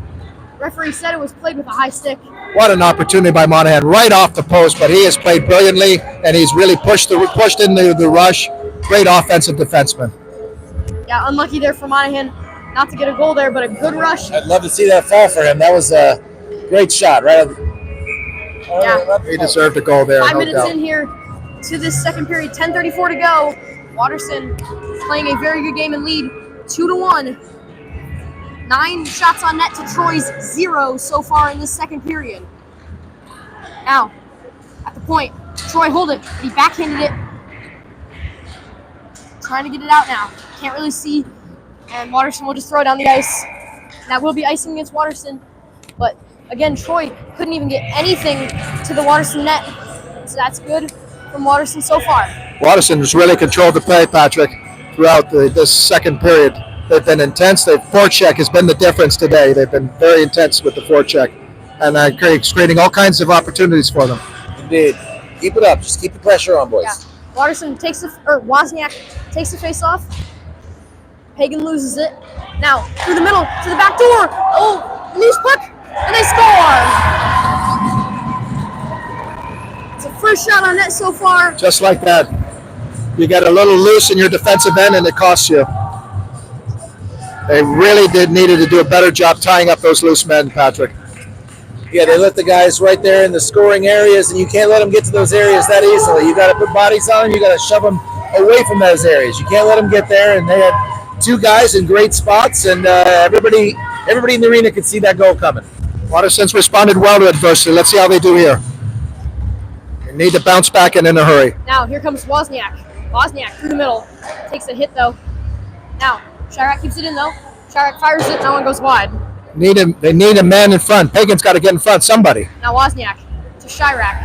referee said it was played with a high stick.
What an opportunity by Monahan right off the post, but he has played brilliantly, and he's really pushed into the rush. Great offensive defenseman.
Yeah, unlucky there for Monahan not to get a goal there, but a good rush.
I'd love to see that fall for him. That was a great shot, right?
Yeah.
He deserved a goal there.
5
no
minutes
doubt.
in here to this second period, 10:34 to go. Watterson playing a very good game and lead 2-1. 9 shots on net to Troy's 0 so far in this second period. Now, at the point, Troy hold it. He backhanded it. Trying to get it out now. Can't really see. And Watterson will just throw it down the ice. That will be icing against Watterson. But again, Troy couldn't even get anything to the Watterson net. So that's good from Watterson so far.
Watterson has really controlled the play, Patrick, throughout this second period. They've been intense. Their forecheck has been the difference today. They've been very intense with the forecheck, and creating all kinds of opportunities for them.
Indeed. Keep it up. Just keep the pressure on, boys.
Yeah. Watterson Wozniak takes the face off. Pagan loses it. Now, through the middle, to the back door. Oh, loose puck, and they score! It's a first shot on net so far.
Just like that. You get a little loose in your defensive end and it costs you. They really needed to do a better job tying up those loose men, Patrick.
Yeah, they let the guys right there in the scoring areas, and you can't let them get to those areas that easily. You got to put bodies on them. You got to shove them away from those areas. You can't let them get there. And they had two guys in great spots, and everybody in the arena could see that goal coming.
Waterson's responded well to adversity. Let's see how they do here. They need to bounce back and in a hurry.
Now here comes Wozniak. Wozniak through the middle. Takes a hit though. Now Chirac keeps it in though. Chirac fires it. That one goes wide.
They need a man in front. Pagan's got to get in front. Somebody.
Now Wozniak to Chirac.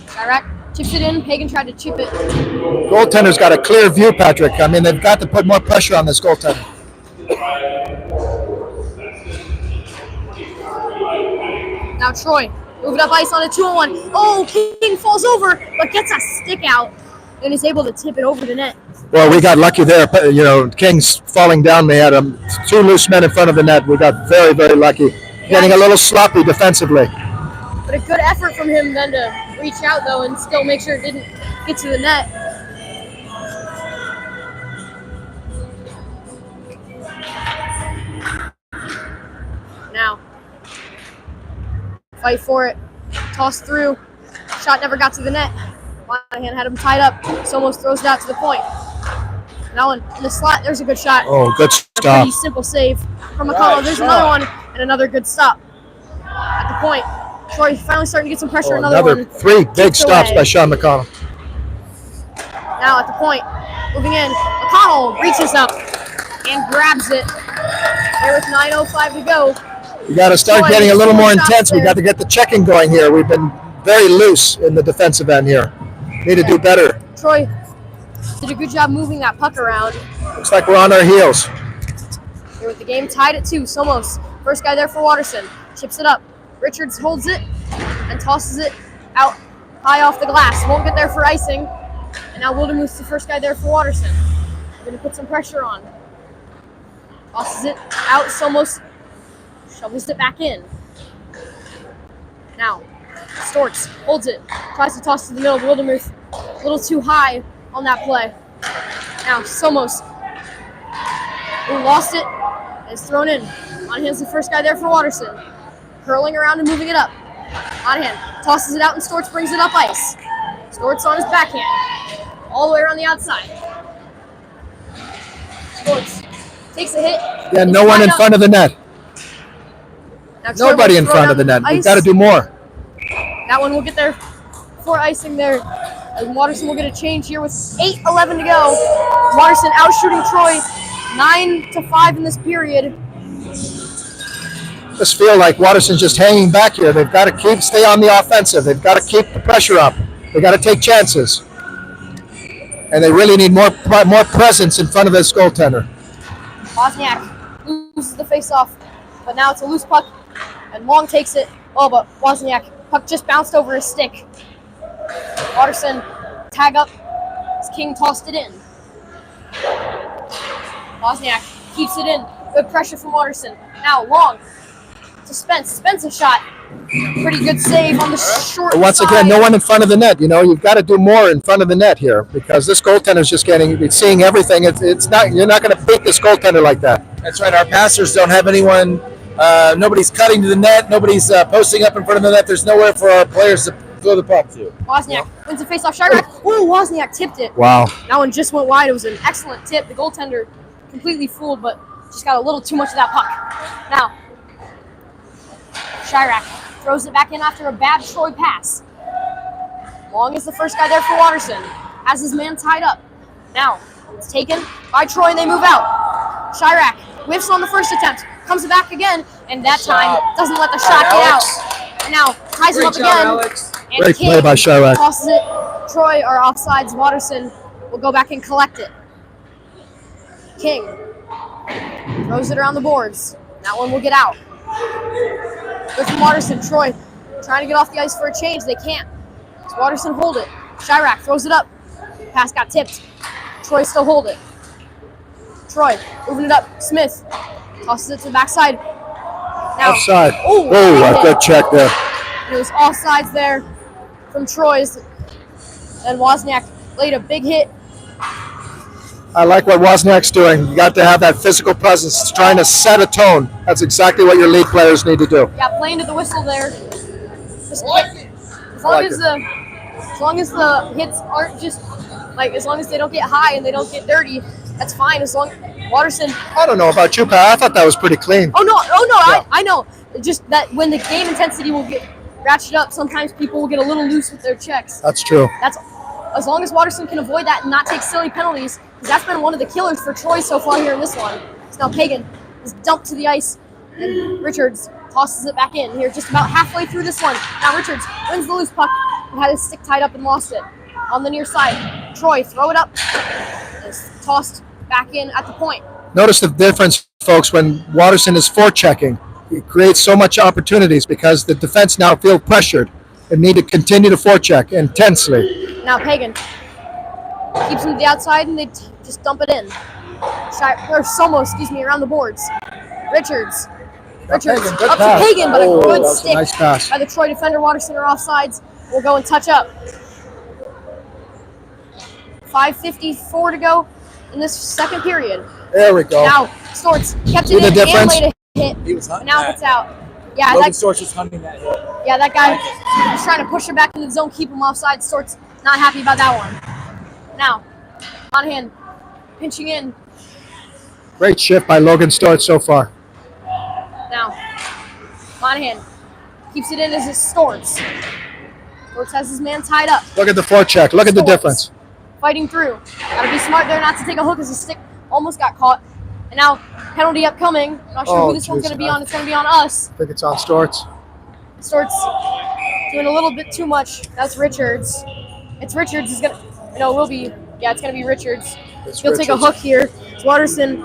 Chirac chips it in. Pagan tried to chip it.
Goaltender's got a clear view, Patrick. I mean, they've got to put more pressure on this goaltender.
Now Troy moving up ice on a 2-on-1. Oh, King falls over, but gets a stick out and is able to tip it over the net.
Well, we got lucky there. You know, King's falling down. They had two loose men in front of the net. We got very, very lucky. Getting a little sloppy defensively.
But a good effort from him then to reach out, though, and still make sure it didn't get to the net. Now, fight for it. Toss through. Shot never got to the net. Monahan had him tied up. Somos throws it out to the point. That one in the slot. There's a good shot.
Oh, good
A
stop.
pretty simple save from McCullough. There's another one and another good stop at the point. Troy finally starting to get some pressure. Another one.
Three big
Tipped
stops
away.
by Sean McConnell.
Now at the point, moving in. McConnell reaches up and grabs it. There with 9:05 to go.
We got to start
Troy,
getting a little more
shots
intense. We
there.
got to get the checking going here. We've been very loose in the defensive end here. Need to do better.
Troy did a good job moving that puck around.
Looks like we're on our heels.
Here with the game tied at 2. Somos, first guy there for Waterson. Chips it up. Richards holds it and tosses it out high off the glass. Won't get there for icing. And now Wildermuth's the first guy there for Waterson. We're going to put some pressure on. Tosses it out. Somos shovels it back in. Now, Storks holds it. Tries to toss to the middle. Wildermuth a little too high on that play. Now, Somos, who lost it, is thrown in. Monahan's the first guy there for Waterson. Curling around and moving it up. Monahan tosses it out and Storts brings it up ice. Storts on his backhand. All the way around the outside. Storts takes a hit.
Yeah, no one in front of the net.
Now Troy
Nobody
will
in
throw
front
down
of the net.
ice.
We've got to do more.
That one will get there for icing there. And Waterson will get a change here with 8:11 to go. Waterson out shooting Troy 9-5 in this period.
Just feel like Waterson's just hanging back here. They've got to stay on the offensive. They've got to keep the pressure up. They got to take chances. And they really need more presence in front of this goaltender.
Wozniak loses the face-off, but now it's a loose puck, and Long takes it. Oh, but Wozniak, puck just bounced over his stick. Waterson, tag up, as King tossed it in. Wozniak keeps it in. Good pressure from Waterson. Now Long to Spence. Spence a shot. Pretty good save on the short
But once
side.
again, no one in front of the net. You know, you've got to do more in front of the net here because this goaltender's just seeing everything. It's not. You're not going to beat this goaltender like that.
That's right. Our passers don't have anyone. Nobody's cutting to the net. Nobody's posting up in front of the net. There's nowhere for our players to throw the puck to.
Wozniak wins the face-off. Chirac. Oh, Wozniak tipped it.
Wow.
That one just went wide. It was an excellent tip. The goaltender completely fooled, but just got a little too much of that puck. Now, Chirac throws it back in after a bad Troy pass. Long is the first guy there for Waterson. Has his man tied up. Now, it's taken by Troy and they move out. Chirac whiffs on the first attempt. Comes back again, and that time doesn't let the shot get out. And now ties him up again. And
Great
King
play by Chirac.
tosses it. Troy are offsides. Waterson will go back and collect it. King throws it around the boards. That one will get out. Good from Waterson. Troy trying to get off the ice for a change. They can't. So Waterson hold it. Chirac throws it up. Pass got tipped. Troy still hold it. Troy moving it up. Smith tosses it to the backside. Now,
Offside.
Oh,
Oh, a good check there.
it was offsides there from Troy's. And Wozniak laid a big hit.
I like what Wozniak's doing. You got to have that physical presence. It's trying to set a tone. That's exactly what your league players need to do.
Yeah, playing to the whistle there. Just as long as the hits aren't just like, as long as they don't get high and they don't get dirty, that's fine. As long Waterson.
I don't know about you, Pat. I thought that was pretty clean.
Oh no,
Yeah.
I know. Just that when the game intensity will get ratcheted up, sometimes people will get a little loose with their checks.
That's true.
That's as long as Waterson can avoid that and not take silly penalties, because that's been one of the killers for Troy so far here in this one. So now Pagan is dumped to the ice, and Richards tosses it back in here just about halfway through this one. Now Richards wins the loose puck and had his stick tied up and lost it. On the near side, Troy throw it up. It's tossed back in at the point.
Notice the difference, folks, when Waterson is forechecking. It creates so much opportunities because the defense now feel pressured and need to continue to forecheck intensely.
Now Pagan keeps him to the outside and they just dump it in. Somo, around the boards. Richards
Pagan, good
up
pass.
to Pagan, but a good
that's
stick
a nice pass.
by the Troy defender. Waterson are offsides. We'll go and touch up. 5:54 to go in this second period.
There we go.
Now Storts kept
See
it
the
in
difference?
and laid a hit.
He was hunting
Now
that.
it's out. Yeah,
Logan Storch was hunting that hit.
that guy was trying to push her back into the zone, keep him offside. Storts not happy about that one. Now, Monahan pinching in.
Great shift by Logan Stewart so far.
Now, Monahan keeps it in as his Storts. Storts has his man tied up.
Look at the forecheck. Look at the
Storts
difference.
fighting through. Gotta be smart there not to take a hook as his stick almost got caught. And now, penalty upcoming. Not sure
Oh,
who this one's
geez.
going to be on. It's going to be on us.
I think it's on Storts.
Storts doing a little bit too much. That's Richards. It's Richards is going to, it will be, yeah, it's going to be Richards. He'll take a hook here. It's Waterson.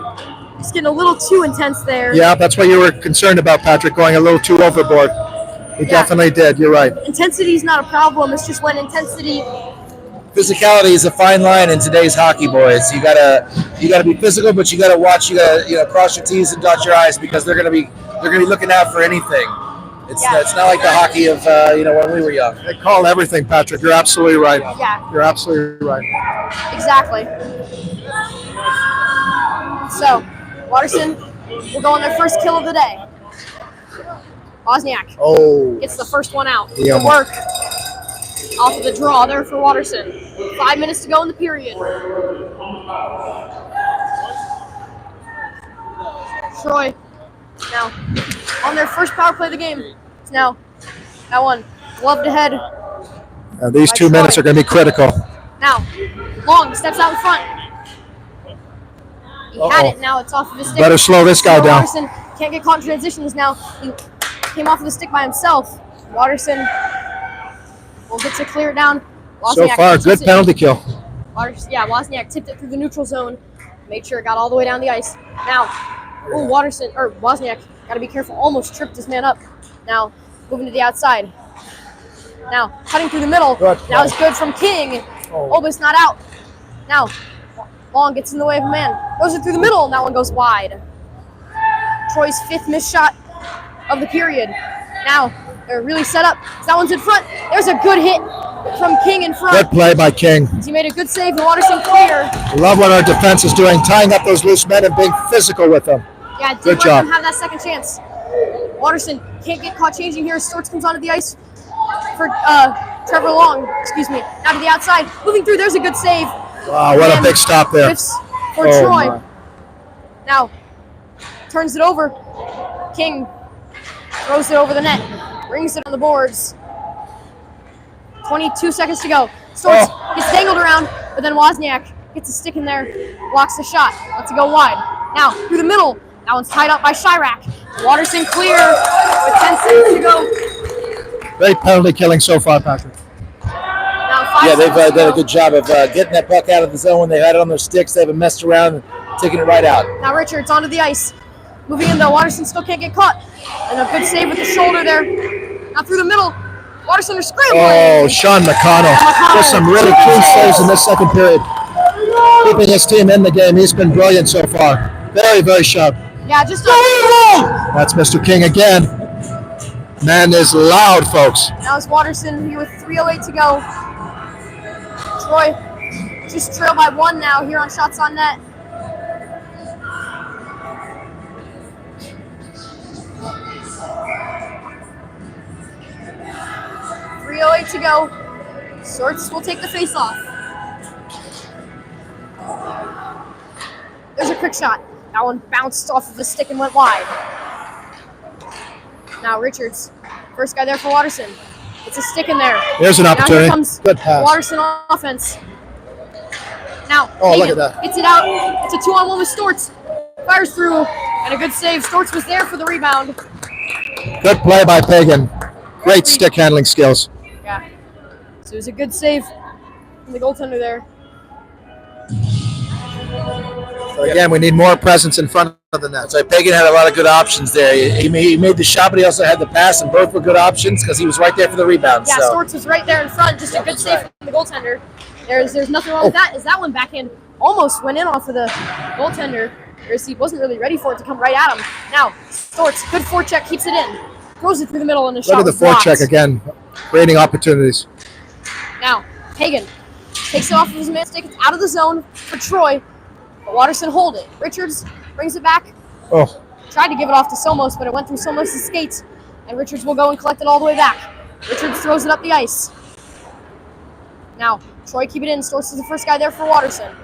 He's getting a little too intense there.
Yeah, that's what you were concerned about, Patrick, going a little too overboard. He definitely did. You're right.
Intensity is not a problem. It's just when intensity.
Physicality is a fine line in today's hockey, boys. You gotta be physical, but you gotta watch. You gotta cross your T's and dot your I's because they're gonna be looking out for anything. It's not like the hockey of when we were young.
They call everything, Patrick. You're absolutely right.
Yeah,
You're absolutely right.
exactly. So, Waterson will go on their first kill of the day. Wozniak gets the first one out.
Yeah.
Good work off of the draw there for Waterson. 5 minutes to go in the period. Troy now on their first power play of the game. It's now that one gloved ahead.
These 2 minutes are going to be critical.
Now Long steps out in front. He had it. Now it's off of his stick.
Better slow this guy down.
Waterson can't get caught in transitions now. He came off of the stick by himself. Waterson will get to clear it down.
So far, good penalty kill.
Wozniak tipped it through the neutral zone. Made sure it got all the way down the ice. Now, Wozniak got to be careful. Almost tripped this man up. Now, moving to the outside. Now, cutting through the middle. Now it's good from King. Oh, but it's not out. Now, Long gets in the way of a man. Goes it through the middle, and that one goes wide. Troy's 5th missed shot of the period. Now, they're really set up. That one's in front. There's a good hit from King in front.
Good play by King.
He made a good save, and Waterson clear.
Love what our defense is doing, tying up those loose men and being physical with them.
Yeah, didn't
Good
let
job.
them have that second chance. Waterson can't get caught changing here. Storts comes onto the ice for Trevor Long. Now to the outside. Moving through, there's a good save.
Wow, what a big stop there.
Whiffs for
Oh,
Troy.
my.
Now, turns it over. King throws it over the net. Rings it on the boards. 22 seconds to go. Storts gets dangled around, but then Wozniak gets a stick in there, blocks the shot, lets it go wide. Now, through the middle. That one's tied up by Chirac. Waterson clear with 10 seconds to go.
Great penalty killing so far, Patrick.
Now 5
Yeah, they've
seconds to
done a
go.
good job of getting that puck out of the zone when they had it on their sticks. They haven't messed around and taking it right out.
Now Richards onto the ice. Moving in though, Waterson still can't get caught. And a good save with the shoulder there. Now through the middle, Waterson are scrambling.
Oh, Sean McConnell. Just some really clean saves in this second period. Keeping his team in the game. He's been brilliant so far. Very, very sharp.
Yeah, just
That's Mr. King again. Man is loud, folks.
Now it's Watterson here with 3:08 to go. Troy just trailed by 1 now here on shots on net. .308 to go. Sorts will take the face off. There's a quick shot. That one bounced off of the stick and went wide. Now Richards, first guy there for Watterson. It's a stick in there.
There's an opportunity.
Now here comes
Good pass.
Watterson offense. Now,
Oh,
Hagan
look at that.
gets it out. It's a 2-on-1 with Storts. Fires through, and a good save. Storts was there for the rebound.
Good play by Pagan. Great stick handling skills.
Yeah. So it was a good save from the goaltender there.
So again, we need more presence in front of the net.
So Pagan had a lot of good options there. He made the shot, but he also had the pass, and both were good options because he was right there for the rebound.
Yeah,
so.
Storts was right there in front. Just a good save from the goaltender. There's nothing wrong with that. As that one backhand almost went in off of the goaltender. He wasn't really ready for it to come right at him. Now, Storts, good forecheck, keeps it in. Throws it through the middle and a shot.
Look at the forecheck again, creating opportunities.
Now, Hagan takes it off of his man stick. It's out of the zone for Troy. But Watterson hold it. Richards brings it back.
Oh,
Tried to give it off to Somos, but it went through Somos' skates. And Richards will go and collect it all the way back. Richards throws it up the ice. Now, Troy keep it in. Storts is the first guy there for Watterson.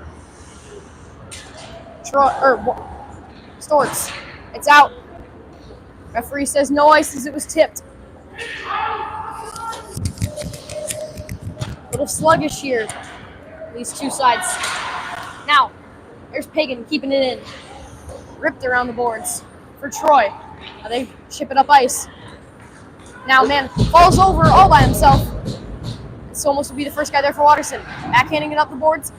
Storts. It's out. Referee says no ice as it was tipped. A little sluggish here. These two sides. Now, there's Pagan keeping it in. Ripped around the boards for Troy. Now they ship it up ice. Now, man, falls over all by himself. Somos will be the first guy there for Watterson. Backhanding it up the boards,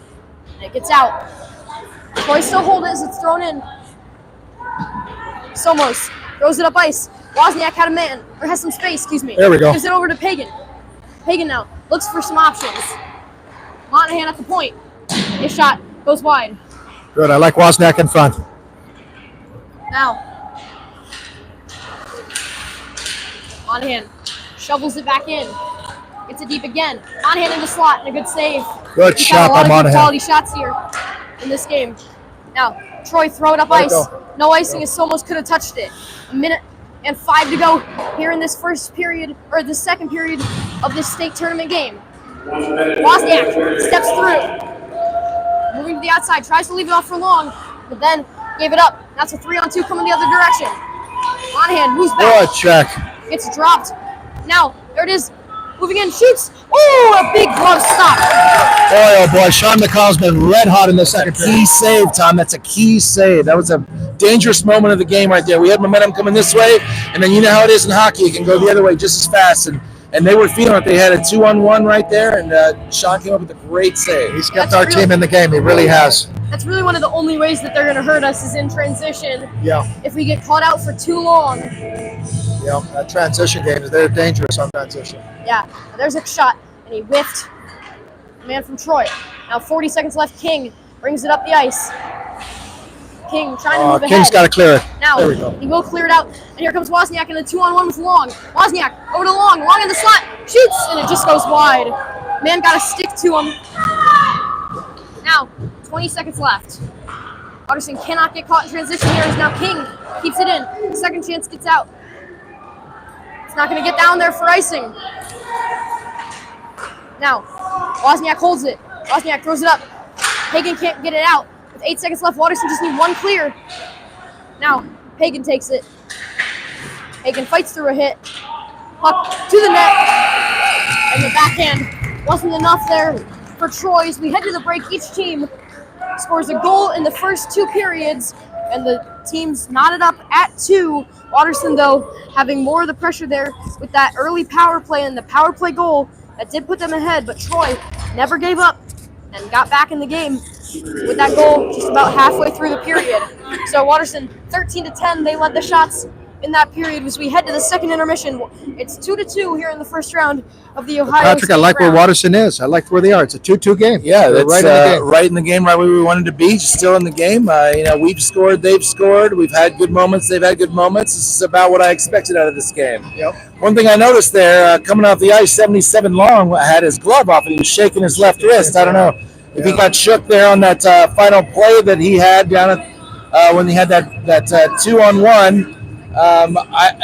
and it gets out. Troy still hold it as it's thrown in. Somos throws it up ice. Wozniak had a man, or has some space, excuse me.
There we go.
Gives it over to Pagan. Pagan now looks for some options. Monahan at the point. His shot goes wide.
good. I like Wozniak in front.
Now, Monahan shovels it back in. Gets it deep again. Monahan in the slot and a good save.
Good
He's
shot
got a lot
by
of good
Monahan.
quality shots here in this game. Now, Troy throw it up
Let it
ice.
go.
No icing as Somos could have touched it. 1:05 to go here in this first period, or the second period of this state tournament game. Wozniak steps through. Moving to the outside, tries to leave it off for long, but then gave it up. That's a 3-on-2 coming the other direction. Monahan moves back.
Good check.
Gets dropped. Now, there it is. Moving in, shoots. Oh, a big glove stop.
Boy, oh boy, Sean McCall's been red hot in the second period.
Key save, Tom. That's a key save. That was a dangerous moment of the game right there. We had momentum coming this way, and then you know how it is in hockey. It can go the other way just as fast. And they were feeling it. They had a 2-on-1 right there, and Sean came up with a great save.
He's kept our team in the game. He really has.
That's really one of the only ways that they're going to hurt us is in transition.
Yeah,
If we get caught out for too long.
yeah. That transition game is they're dangerous on transition.
Yeah, there's a shot, and he whiffed. The man from Troy. Now 40 seconds left. King brings it up the ice. King trying to move ahead.
King's got to clear it.
Now,
There we go.
he will clear it out. And here comes Wozniak in a 2-on-1 with Long. Wozniak over to Long. Long in the slot. Shoots, and it just goes wide. Man got to stick to him. Now, 20 seconds left. Watterson cannot get caught in transition here. As now King keeps it in. Second chance gets out. It's not going to get down there for icing. Now, Wozniak holds it. Wozniak throws it up. Hagan can't get it out. With 8 seconds left, Watterson just need one clear. Now, Hagan takes it. Hagan fights through a hit. Puck to the net. And the backhand wasn't enough there for Troy. As we head to the break, each team scores a goal in the first two periods. And the teams knotted up at 2. Watterson, though, having more of the pressure there with that early power play and the power play goal that did put them ahead. But Troy never gave up and got back in the game with that goal just about halfway through the period. So Watterson, 13-10, they led the shots in that period as we head to the second intermission. It's 2-2 here in the first round of the Ohio
Patrick,
State
I like
round.
where Waterston is. I like where they are. It's a 2-2 game.
Yeah,
They're
that's
right in the game.
right where we wanted to be. Still in the game. We've scored, they've scored. We've had good moments, they've had good moments. This is about what I expected out of this game.
Yep.
One thing I noticed there, coming off the ice, 77 Long had his glove off and he was shaking his left wrist. I don't know if he got shook there on that final play that he had down at when he had that 2-on-1.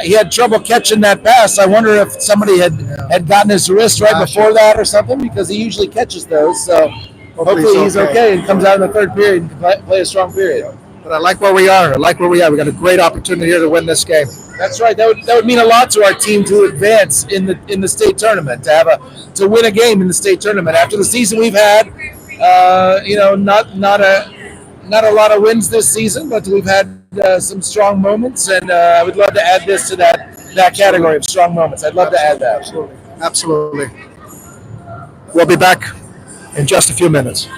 He had trouble catching that pass. I wonder if somebody had gotten his wrist right before that or something, because he usually catches those. So hopefully he's okay and comes out in the third period and play a strong period.
But I like where we are. We got a great opportunity here to win this game.
That's right. That would mean a lot to our team to advance in the state tournament, to win a game in the state tournament after the season we've had. Not a lot of wins this season, but we've had some strong moments, and I would love to add this to that category of strong moments. I'd love to add that.
Absolutely. We'll be back in just a few minutes.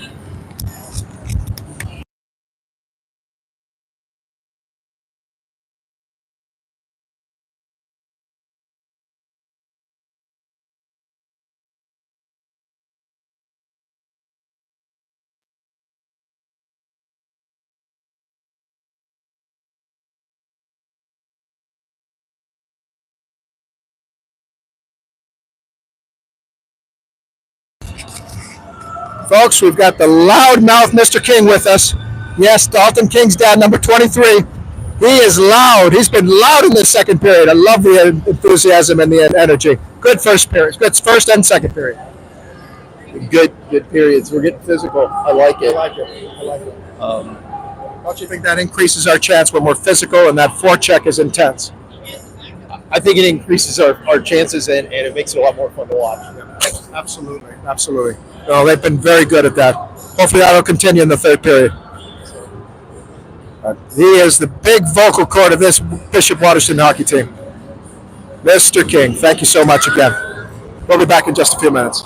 Folks, we've got the loudmouth Mr. King with us. Yes, Dalton King's dad, number 23. He is loud. He's been loud in the second period. I love the enthusiasm and the energy. Good first period. Good first and second period.
Good periods. We're getting physical. I like it.
Don't you think that increases our chance when we're physical and that forecheck is intense?
I think it increases our chances and it makes it a lot more fun to watch.
Absolutely. No, they've been very good at that. Hopefully that'll continue in the third period. He is the big vocal cord of this Bishop Waterston hockey team. Mr. King, thank you so much again. We'll be back in just a few minutes.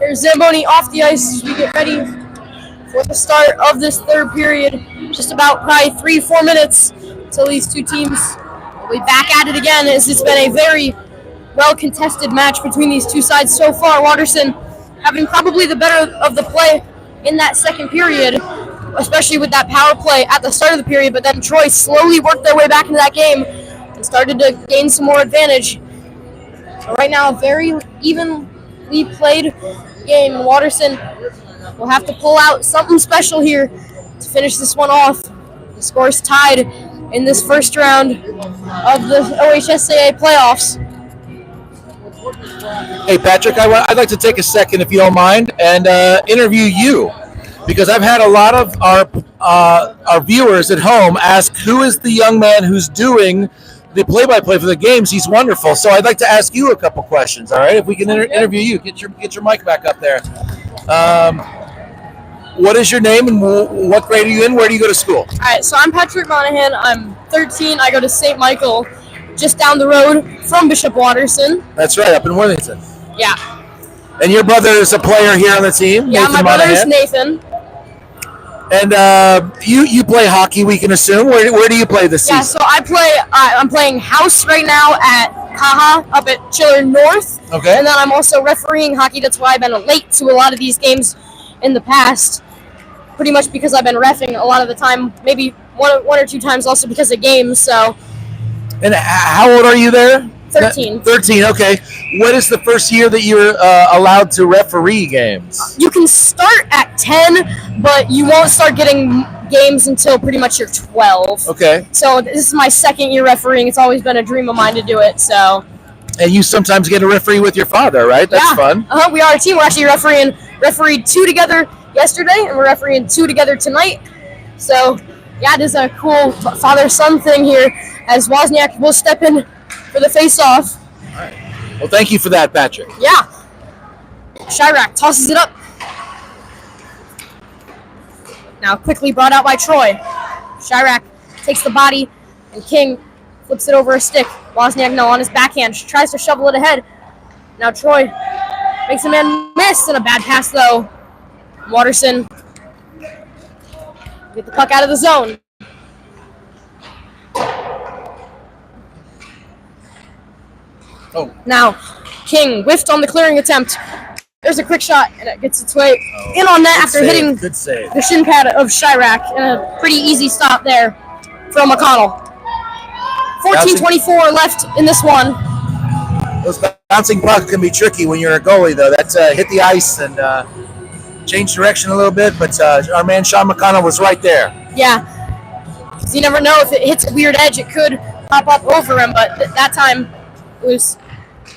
There's Zamboni off the ice as we get ready for the start of this third period. Just about probably 3-4 minutes until these two teams will be back at it again, as it's been a very well-contested match between these two sides so far. Watterson having probably the better of the play in that second period, especially with that power play at the start of the period, but then Troy slowly worked their way back into that game and started to gain some more advantage. So right now, a very evenly played game. Watterson will have to pull out something special here to finish this one off. The score's tied in this first round of the OHSAA playoffs.
Hey, Patrick, I'd like to take a second, if you don't mind, and interview you, because I've had a lot of our viewers at home ask who is the young man who's doing the play-by-play for the games. He's wonderful. So I'd like to ask you a couple questions, all right? If we can interview you. Get your mic back up there. What is your name and what grade are you in? Where do you go to school?
All right, so I'm Patrick Monahan. I'm 13. I go to St. Michael, just down the road from Bishop Watterson.
That's right, up in Worthington.
Yeah.
And your brother is a player here on the team?
Yeah,
Nathan
my brother is
Monahan.
Nathan.
And you play hockey, we can assume. Where do you play this season?
Yeah, so I'm playing house right now at Kaha up at Chiller North.
Okay.
And then I'm also refereeing hockey. That's why I've been late to a lot of these games in the past. Pretty much because I've been reffing a lot of the time, maybe one or two times also because of games. So.
And how old are you there?
13.
13, okay. What is the first year that you're allowed to referee games?
You can start at 10, but you won't start getting games until pretty much you're 12.
Okay.
So this is my second year refereeing. It's always been a dream of mine to do it. So.
And you sometimes get a referee with your father, right? That's fun.
We are a team. We're actually refereed 2 together yesterday, and we're refereeing 2 together tonight. So, yeah, it is a cool father-son thing here, as Wozniak will step in for the face-off.
All right. Well, thank you for that, Patrick.
Yeah. Chirac tosses it up. Now quickly brought out by Troy. Chirac takes the body, and King flips it over a stick. Wozniak now on his backhand, tries to shovel it ahead. Now Troy makes a man miss, and a bad pass though. Watterson get the puck out of the zone.
Oh.
Now King whiffed on the clearing attempt. There's a quick shot, and it gets its way in on net after hitting the shin pad of Chirac, and a pretty easy stop there from McConnell. 14:24 left in this one.
Those bouncing pucks can be tricky when you're a goalie, though. That's hit the ice and change direction a little bit, but our man Sean McConnell was right there.
Yeah, because you never know if it hits a weird edge, it could pop up over him, but that time it was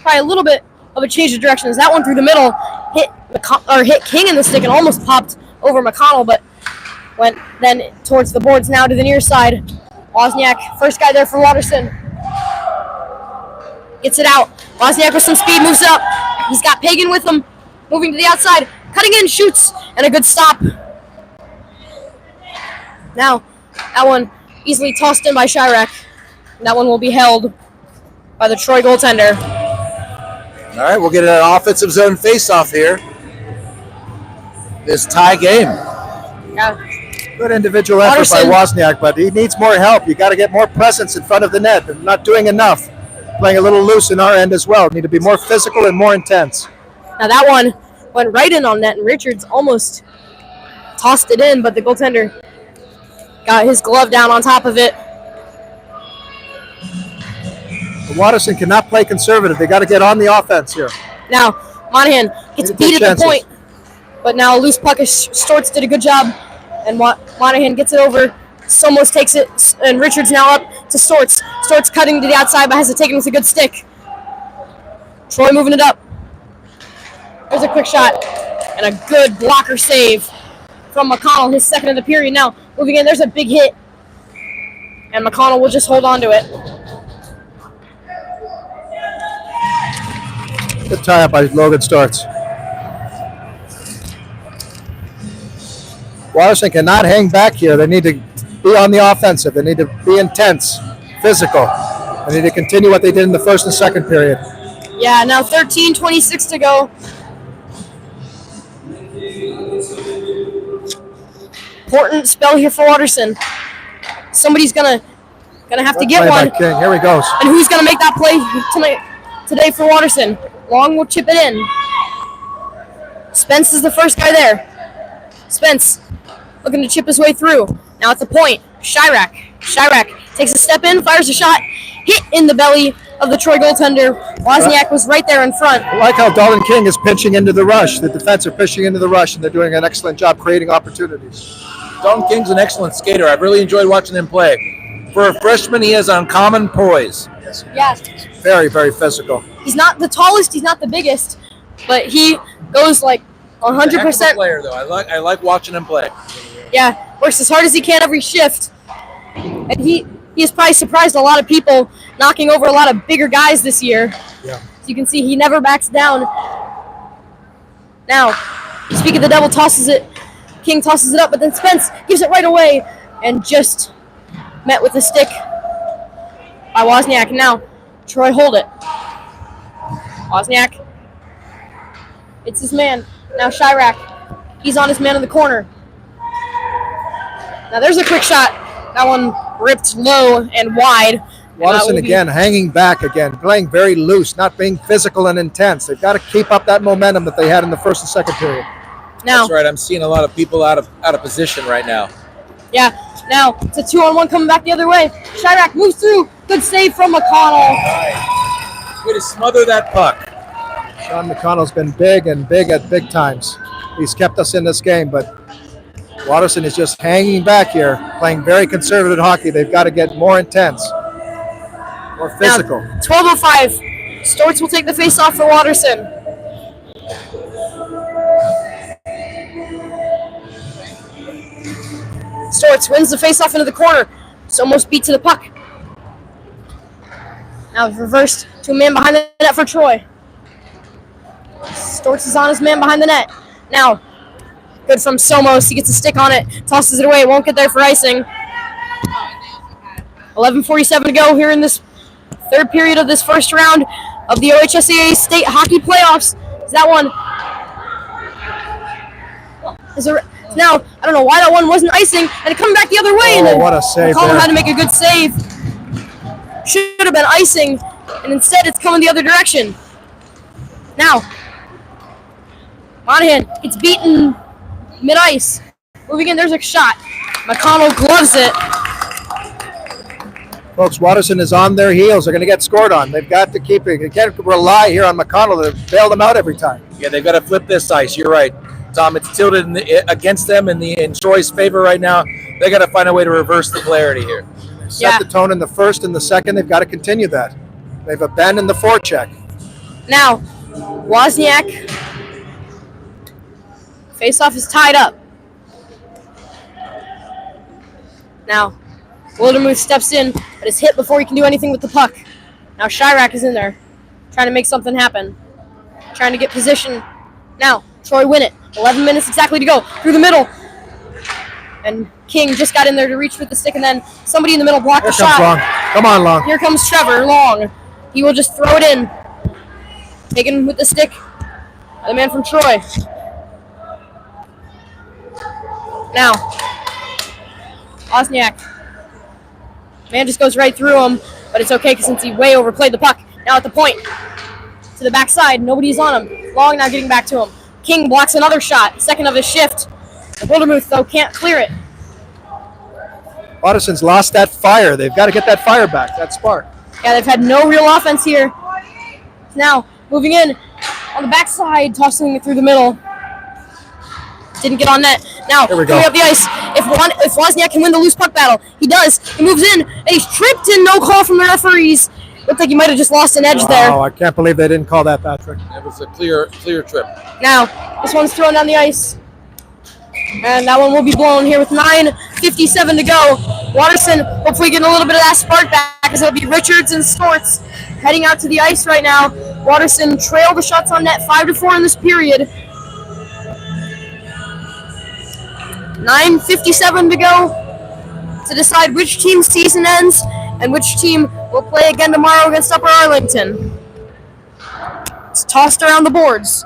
probably a little bit of a change of direction. As that one through the middle hit King in the stick and almost popped over McConnell, but went then towards the boards now to the near side. Wozniak, first guy there for Watterson. Gets it out. Wozniak with some speed moves up. He's got Pagan with him, moving to the outside, cutting in, shoots, and a good stop. Now, that one easily tossed in by Chirac. That one will be held by the Troy goaltender.
All right, we'll get an offensive zone face-off here. This tie game.
Yeah.
Good individual effort by
Watterson.
Wozniak, but he needs more help. You got to get more presence in front of the net. They're not doing enough. Playing a little loose in our end as well. Need to be more physical and more intense.
Now that one went right in on net, and Richards almost tossed it in, but the goaltender got his glove down on top of it.
Watterson cannot play conservative. They got to get on the offense here.
Now Monahan gets
Need to
beat
take
at the
chances.
point, but now a loose puck is Storts did a good job, and Monahan gets it over. Somos takes it, and Richards now up to Storts. Storts cutting to the outside, but has it taken with a good stick. Troy moving it up. There's a quick shot, and a good blocker save from McConnell, his second of the period. Now moving in, there's a big hit, and McConnell will just hold on to it.
Good tie up by Logan Storts. Watterson cannot hang back here. They need to be on the offensive. They need to be intense, physical. They need to continue what they did in the first and second period.
Yeah, now 13:26 to go. important spell here for Waterson. Somebody's gonna have to get
Play by
one.
King. Here he goes.
And who's gonna make that play today for Waterson? Long will chip it in. Spence is the first guy there. Spence looking to chip his way through. Now at the point, Chirac takes a step in, fires a shot, hit in the belly of the Troy goaltender. Wozniak was right there in front.
I like how Dalton King is pitching into the rush. The defense are pitching into the rush, and they're doing an excellent job creating opportunities.
Dalton King's an excellent skater. I've really enjoyed watching him play. For a freshman, he has uncommon poise.
Yeah,
Very, very physical.
he's not the tallest, he's not the biggest, but he goes like
He's a heck of a
100%.
player, though. I like watching him play.
Yeah, works as hard as he can every shift. And he has probably surprised a lot of people, knocking over a lot of bigger guys this year.
Yeah.
As you can see, he never backs down. Now, speaking of the devil, King tosses it up, but then Spence gives it right away and just met with the stick by Wozniak. And now, Troy hold it. Wozniak. It's his man. Now Chirac. He's on his man in the corner. Now there's a quick shot. That one ripped low and wide.
Waterson again, hanging back again, playing very loose, not being physical and intense. They've got to keep up that momentum that they had in the first and second period.
Now,
That's right. I'm seeing a lot of people out of position right now.
yeah. Now it's a 2-on-1 coming back the other way. Chirac moves through. Good save from McConnell.
Way to smother that puck.
Sean McConnell's been big and big at big times. He's kept us in this game, but Waterson is just hanging back here, playing very conservative hockey. They've got to get more intense, more physical.
Now, 12:05. Storts will take the face-off for Waterson. Storts wins the face-off into the corner. It's almost beat to the puck. Now it's reversed to a man behind the net for Troy. Storts is on his man behind the net. Now, good from Somos. He gets a stick on it, tosses it away. It won't get there for icing. 11:47 to go here in this third period of this first round of the OHSAA State Hockey Playoffs. Is that one? Now, I don't know why that one wasn't icing, and it coming back the other way.
Oh,
and then
what a save
McCollum
there.
had to make a good save. Should have been icing, and instead it's coming the other direction. Now, Monahan gets beaten mid-ice. Moving in, there's a shot. McConnell gloves it.
Folks, Waterson is on their heels. They're going to get scored on. They've got to keep it. They can't rely here on McConnell to bail them out every time.
Yeah, they've got to flip this ice. You're right, Tom. It's tilted against them in Troy's favor right now. They got to find a way to reverse the polarity here.
Set the tone in the first and the second. They've got to continue that. They've abandoned the forecheck.
Now, Wozniak. Face-off is tied up. Now, Wildermuth steps in, but is hit before he can do anything with the puck. Now Chirac is in there, trying to make something happen. Trying to get position. Now, Troy win it. 11 minutes exactly to go. Through the middle. And King just got in there to reach with the stick, and then somebody in the middle blocked the shot.
Long. Come on, Long.
Here comes Trevor Long. He will just throw it in. Taken with the stick. The man from Troy. Now, Wozniak. Man just goes right through him, but it's okay since he way overplayed the puck. Now at the point. To the backside. Nobody's on him. Long now getting back to him. King blocks another shot. Second of his shift. Wildermuth, though, can't clear it.
Waterson's lost that fire. They've got to get that fire back, that spark.
Yeah, they've had no real offense here. Now, moving in on the backside, tossing it through the middle. Didn't get on net. Now,
Here we go.
coming up the ice. If Wozniak can win the loose puck battle, he does. He moves in, and he's tripped and no call from the referees. Looked like he might have just lost an edge there.
Oh, I can't believe they didn't call that, Patrick.
That was a clear trip.
Now, this one's thrown down the ice. And that one will be blown here with 9:57 to go. Waterson hopefully getting a little bit of that spark back as it'll be Richards and Storts heading out to the ice right now. Waterson trail the shots on net 5-4 in this period. 9:57 to go to decide which team's season ends and which team will play again tomorrow against Upper Arlington. It's tossed around the boards.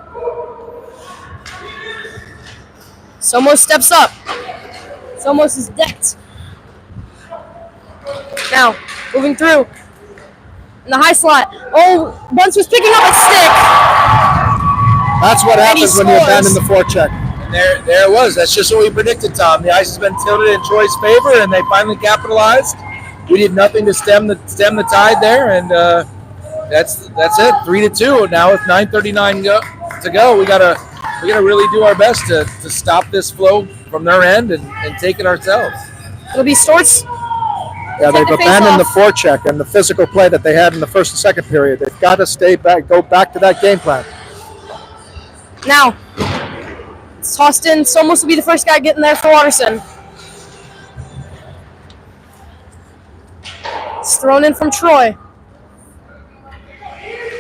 Somos steps up. Somos is decked. Now, moving through. In the high slot. Oh, Bunce was picking up a stick.
That's what
And he
happens when you
scores.
abandon the forecheck.
And there it was. That's just what we predicted, Tom. The ice has been tilted in Troy's favor, and they finally capitalized. We did nothing to stem the tide there, and that's it. 3-2. Now with 9:39 to go, we gotta really do our best to stop this flow from their end and take it ourselves.
It'll be Storts.
Yeah, they've
Take the face
abandoned the
off.
forecheck and the physical play that they had in the first and second period. They've got to go back to that game plan.
Now, it's tossed in. Somos will be the first guy getting there for Watterson. It's thrown in from Troy.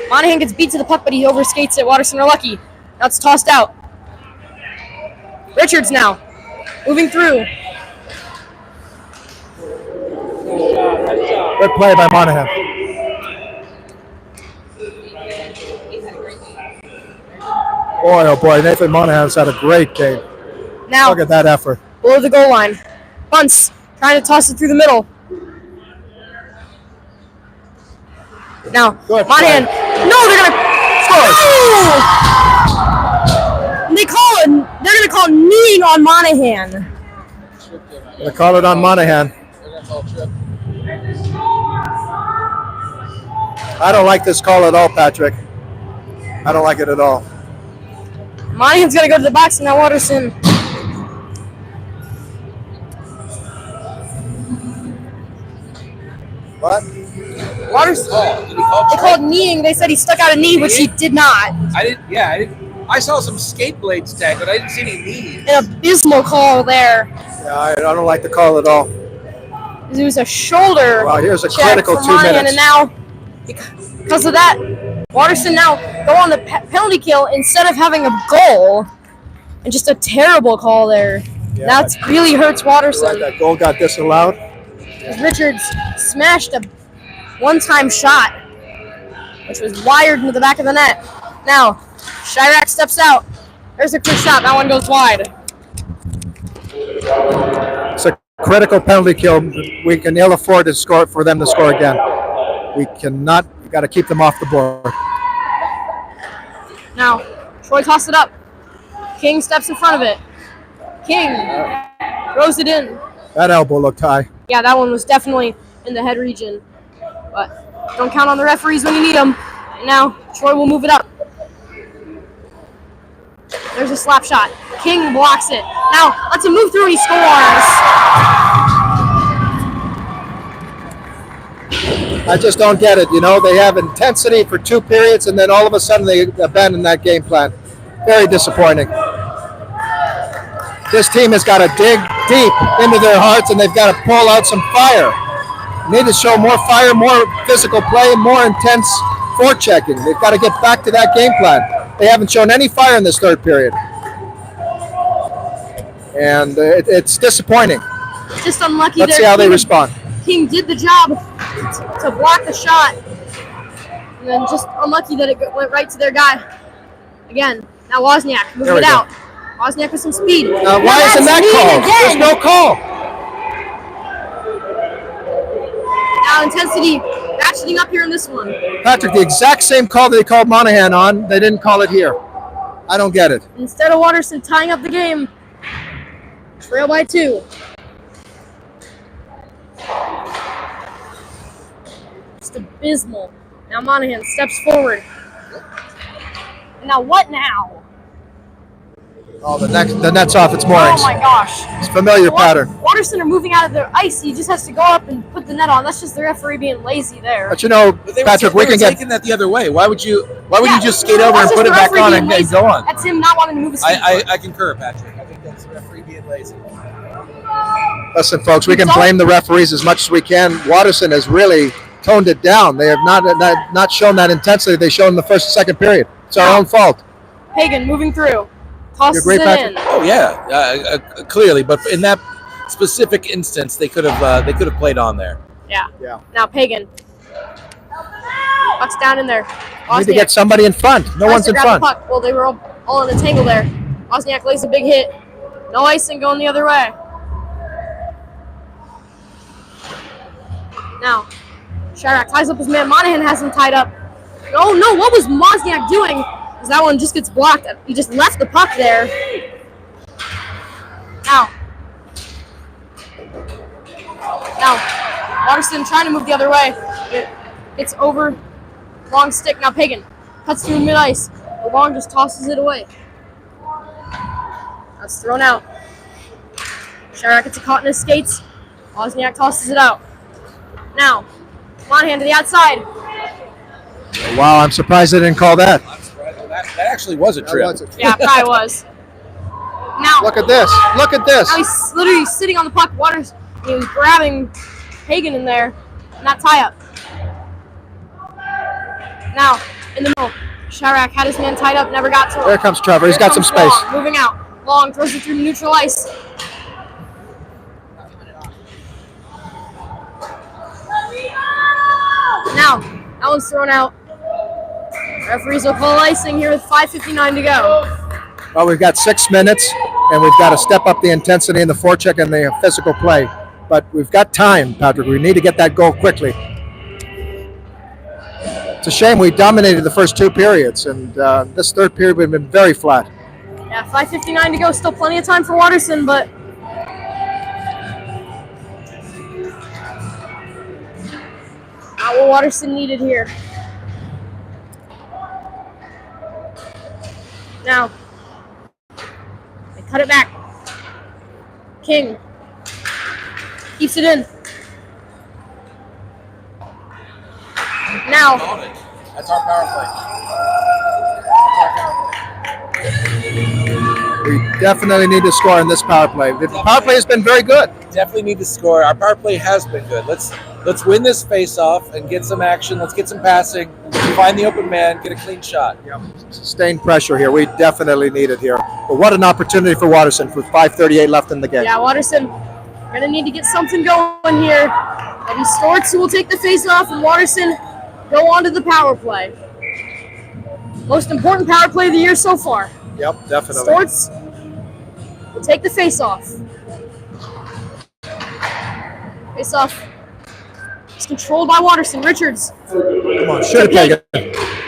Monahan gets beat to the puck, but he overskates it. Watterson are lucky. Now it's tossed out. Richards now. Moving through.
Good play by Monahan. Boy, oh boy, Nathan Monahan's had a great game.
Now,
Look at that effort.
below the goal line. Bunce trying to toss it through the middle. Now,
Good
Monahan. No, they're gonna score. They're gonna call kneeing on Monahan.
They call it on Monahan. I don't like this call at all, Patrick. I don't like it at all.
Monahan's gonna go to the box and now Watterson.
What?
Watterson.
Did he call
They called kneeing. They said he stuck out a knee, which he did not.
I didn't. I saw some skate blades tag, but I didn't see any knees.
An abysmal call there.
Yeah, I don't like the call at all.
It was a shoulder.
Wow, here's a
check
critical
for
2
Monahan,
minutes.
and now, because of that, Watterson now go on the penalty kill instead of having a goal, and just a terrible call there.
Yeah,
That really hurts Watterson.
That goal got disallowed.
Richards smashed a one-time shot, which was wired into the back of the net. Now, Chirac steps out. There's a quick shot. That one goes wide.
It's a critical penalty kill. We can ill afford to score for them to score again. We cannot. We got to keep them off the board.
Now, Troy tossed it up. King steps in front of it. King throws it in.
That elbow looked high.
Yeah, that one was definitely in the head region. But don't count on the referees when you need them. And now, Troy will move it up. There's a slap shot. King blocks it. Now, lets him move through and he scores.
I just don't get it. You know, they have intensity for 2 periods, and then all of a sudden they abandon that game plan. Very disappointing. This team has got to dig deep into their hearts, and they've got to pull out some fire. They need to show more fire, more physical play, more intense forechecking. They've got to get back to that game plan. They haven't shown any fire in this 3rd period. And it's disappointing.
Just unlucky.
Let's see how they respond.
King did the job to block the shot. And then just unlucky that it went right to their guy. Again, now Wozniak moving
we
it
go.
out. Wozniak with some speed.
Why
Now
isn't that
that's
called?
kneeing
There's
again.
no call.
Now intensity ratcheting up here in this one.
Patrick, the exact same call they called Monahan on, they didn't call it here. I don't get it.
Instead of Watterson tying up the game, trail by 2. Just abysmal. Now Monahan steps forward. Now what now?
Oh, the net's off its moorings.
Oh my gosh.
It's a familiar pattern.
Watterson are moving out of their ice. He just has to go up and put the net on. That's just the referee being lazy there.
But you know, Patrick, we can get.
taking that the other way. Why would you just skate
That's
over and
just
put it
the
back
referee
on
being
and
lazy.
go on?
That's him not wanting to move his feet.
I concur, Patrick. I think that's the referee being lazy.
Listen, folks, we can blame the referees as much as we can. Watterson has really toned it down. They have not shown that intensity they showed in the first and second period. It's our own fault.
Pagan moving through. Tosses
You're
it
great,
in.
Oh yeah, clearly, but in that specific instance, they could have played on there.
Yeah.
Yeah.
Now Pagan. Puck's down in there.
We need to get somebody in front. No one's in front.
Puck. Well, they were all in a tangle there. Wozniak lays a big hit. No icing going the other way. Now, Shadrack ties up his man. Monahan has him tied up. Oh no, what was Wozniak doing? Because that one just gets blocked. He just left the puck there. Now, Waterston trying to move the other way. It's over. Long stick. Now Pagan cuts through mid-ice. The Long just tosses it away. That's thrown out. Shadrack gets a caught in his skates. Wozniak tosses it out. Now, Monahan to the outside.
Wow, I'm surprised they didn't call that.
That actually was a trip.
Yeah, probably was. Now,
Look at this. Look at this.
now he's literally sitting on the puck. Waters, he was grabbing Hagen in there, not tie up. Now, in the middle, Shadrack had his man tied up, never got to him.
There comes Trevor. He's
Here
got some
comes
space.
Long, moving out. Long throws it through neutral ice. Now, that one's thrown out. Referees will call icing here with 5:59 to go.
Well, we've got 6 minutes, and we've got to step up the intensity in the forecheck and the physical play. But we've got time, Patrick. We need to get that goal quickly. It's a shame we dominated the first 2 periods, and this third period we've been very flat.
Yeah, 5:59 to go. Still plenty of time for Waterson, but not what Waterson needed here. Now, they cut it back. King keeps it in. Now,
That's our power play.
We definitely need to score in this power play. The power play has been very good.
Definitely need to score. Our power play has been good. Let's win this face-off and get some action. Let's get some passing. Find the open man. Get a clean shot.
Sustained pressure here. We definitely need it here. But what an opportunity for Waterson with 5:38 left in the game.
yeah, Waterson gonna need to get something going here. Maybe Storts, who will take the face-off, and Waterson go on to the power play. Most important power play of the year so far.
Yep, definitely.
Storts will take the face-off. Face-off is controlled by Waterson. Richards.
Come on, shoot it, Pagan.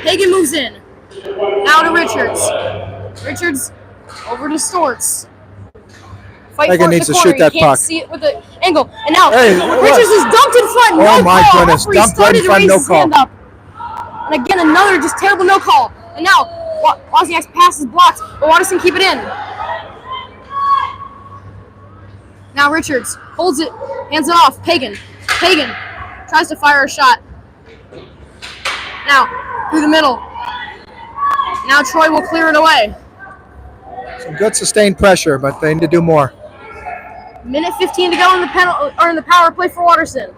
Hagen moves in. Now to Richards. Richards over to Storts. Fight
Hagen
for it in
needs
the
to
corner.
shoot that
You can't
puck.
see it with the angle. And now
Hey, what
Richards
was?
is dumped in front. No
Oh my
call.
goodness,
Referee
dumped right
started
in
to
front,
raise
no
his
call.
hand up. And again, another just terrible no call. And now Wozniak's pass is blocked, but Waterson keep it in. Now Richards holds it, hands it off. Pagan tries to fire a shot. Now through the middle. Now Troy will clear it away.
Some good sustained pressure, but they need to do more.
Minute 15 to go in the in the power play for Waterson.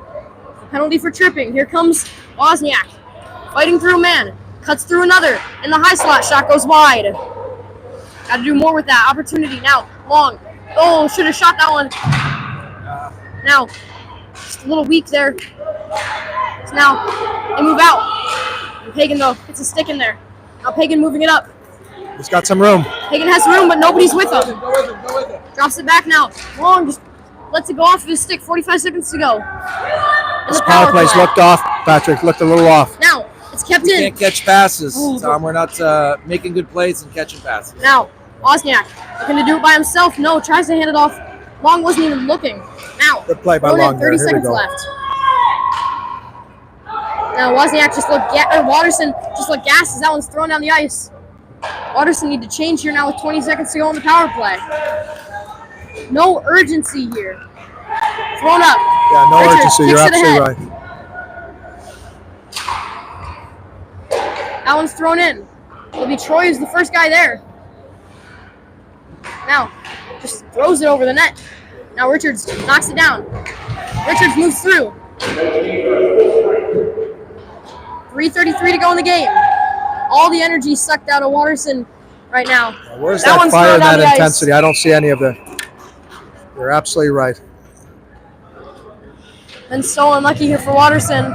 Penalty for tripping. Here comes Wozniak, fighting through a man, cuts through another, and the high slot shot goes wide. Got to do more with that opportunity now. Long. Oh, should have shot that one. Now, just a little weak there. So now they move out. And Pagan though gets a stick in there. Now Pagan moving it up.
He's got some room.
Pagan has room, but nobody's with him. Drops it back now. Long just lets it go off of his stick. 45 seconds to go.
This power play's looked off, Patrick. Looked a little off.
Now it's kept in.
Can't catch passes, Tom. We're not making good plays and catching passes.
Now Wozniak looking to do it by himself. No, tries to hand it off. Long wasn't even looking. Now
Good play by
Ronan,
Long there.
30
Here we
seconds
go.
left. Now Wozniak just looked Waterson just looked gassed as that one's thrown down the ice. Waterson need to change here now with 20 seconds to go in the power play. No urgency here. Thrown up.
Yeah, no
Richards
urgency. You're
kicks it
absolutely
ahead.
right.
That one's thrown in. It'll be Troy who's the first guy there. Now, just throws it over the net. Now Richards knocks it down. Richards moves through. 3:33 to go in the game. All the energy sucked out of Waterson right now.
Where's
That
that
one's
fire
thrown
and
down
that
the ice.
intensity? I don't see any of it. You're absolutely right.
Been so unlucky here for Waterson.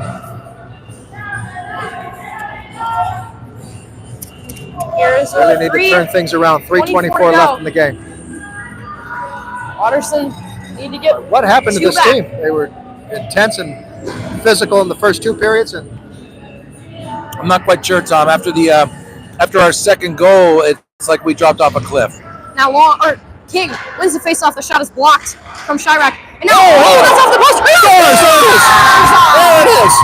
Here's
Really
the
need to turn things around. 3:24 left in the game.
Waterson need to get
What happened to
two
this
back.
team? They were intense and physical in the first 2 periods? And
I'm not quite sure, Tom. After our second goal, it's like we dropped off a cliff.
Now King wins the face-off. The shot is blocked from Chirac. And now that's off the post.
There it is.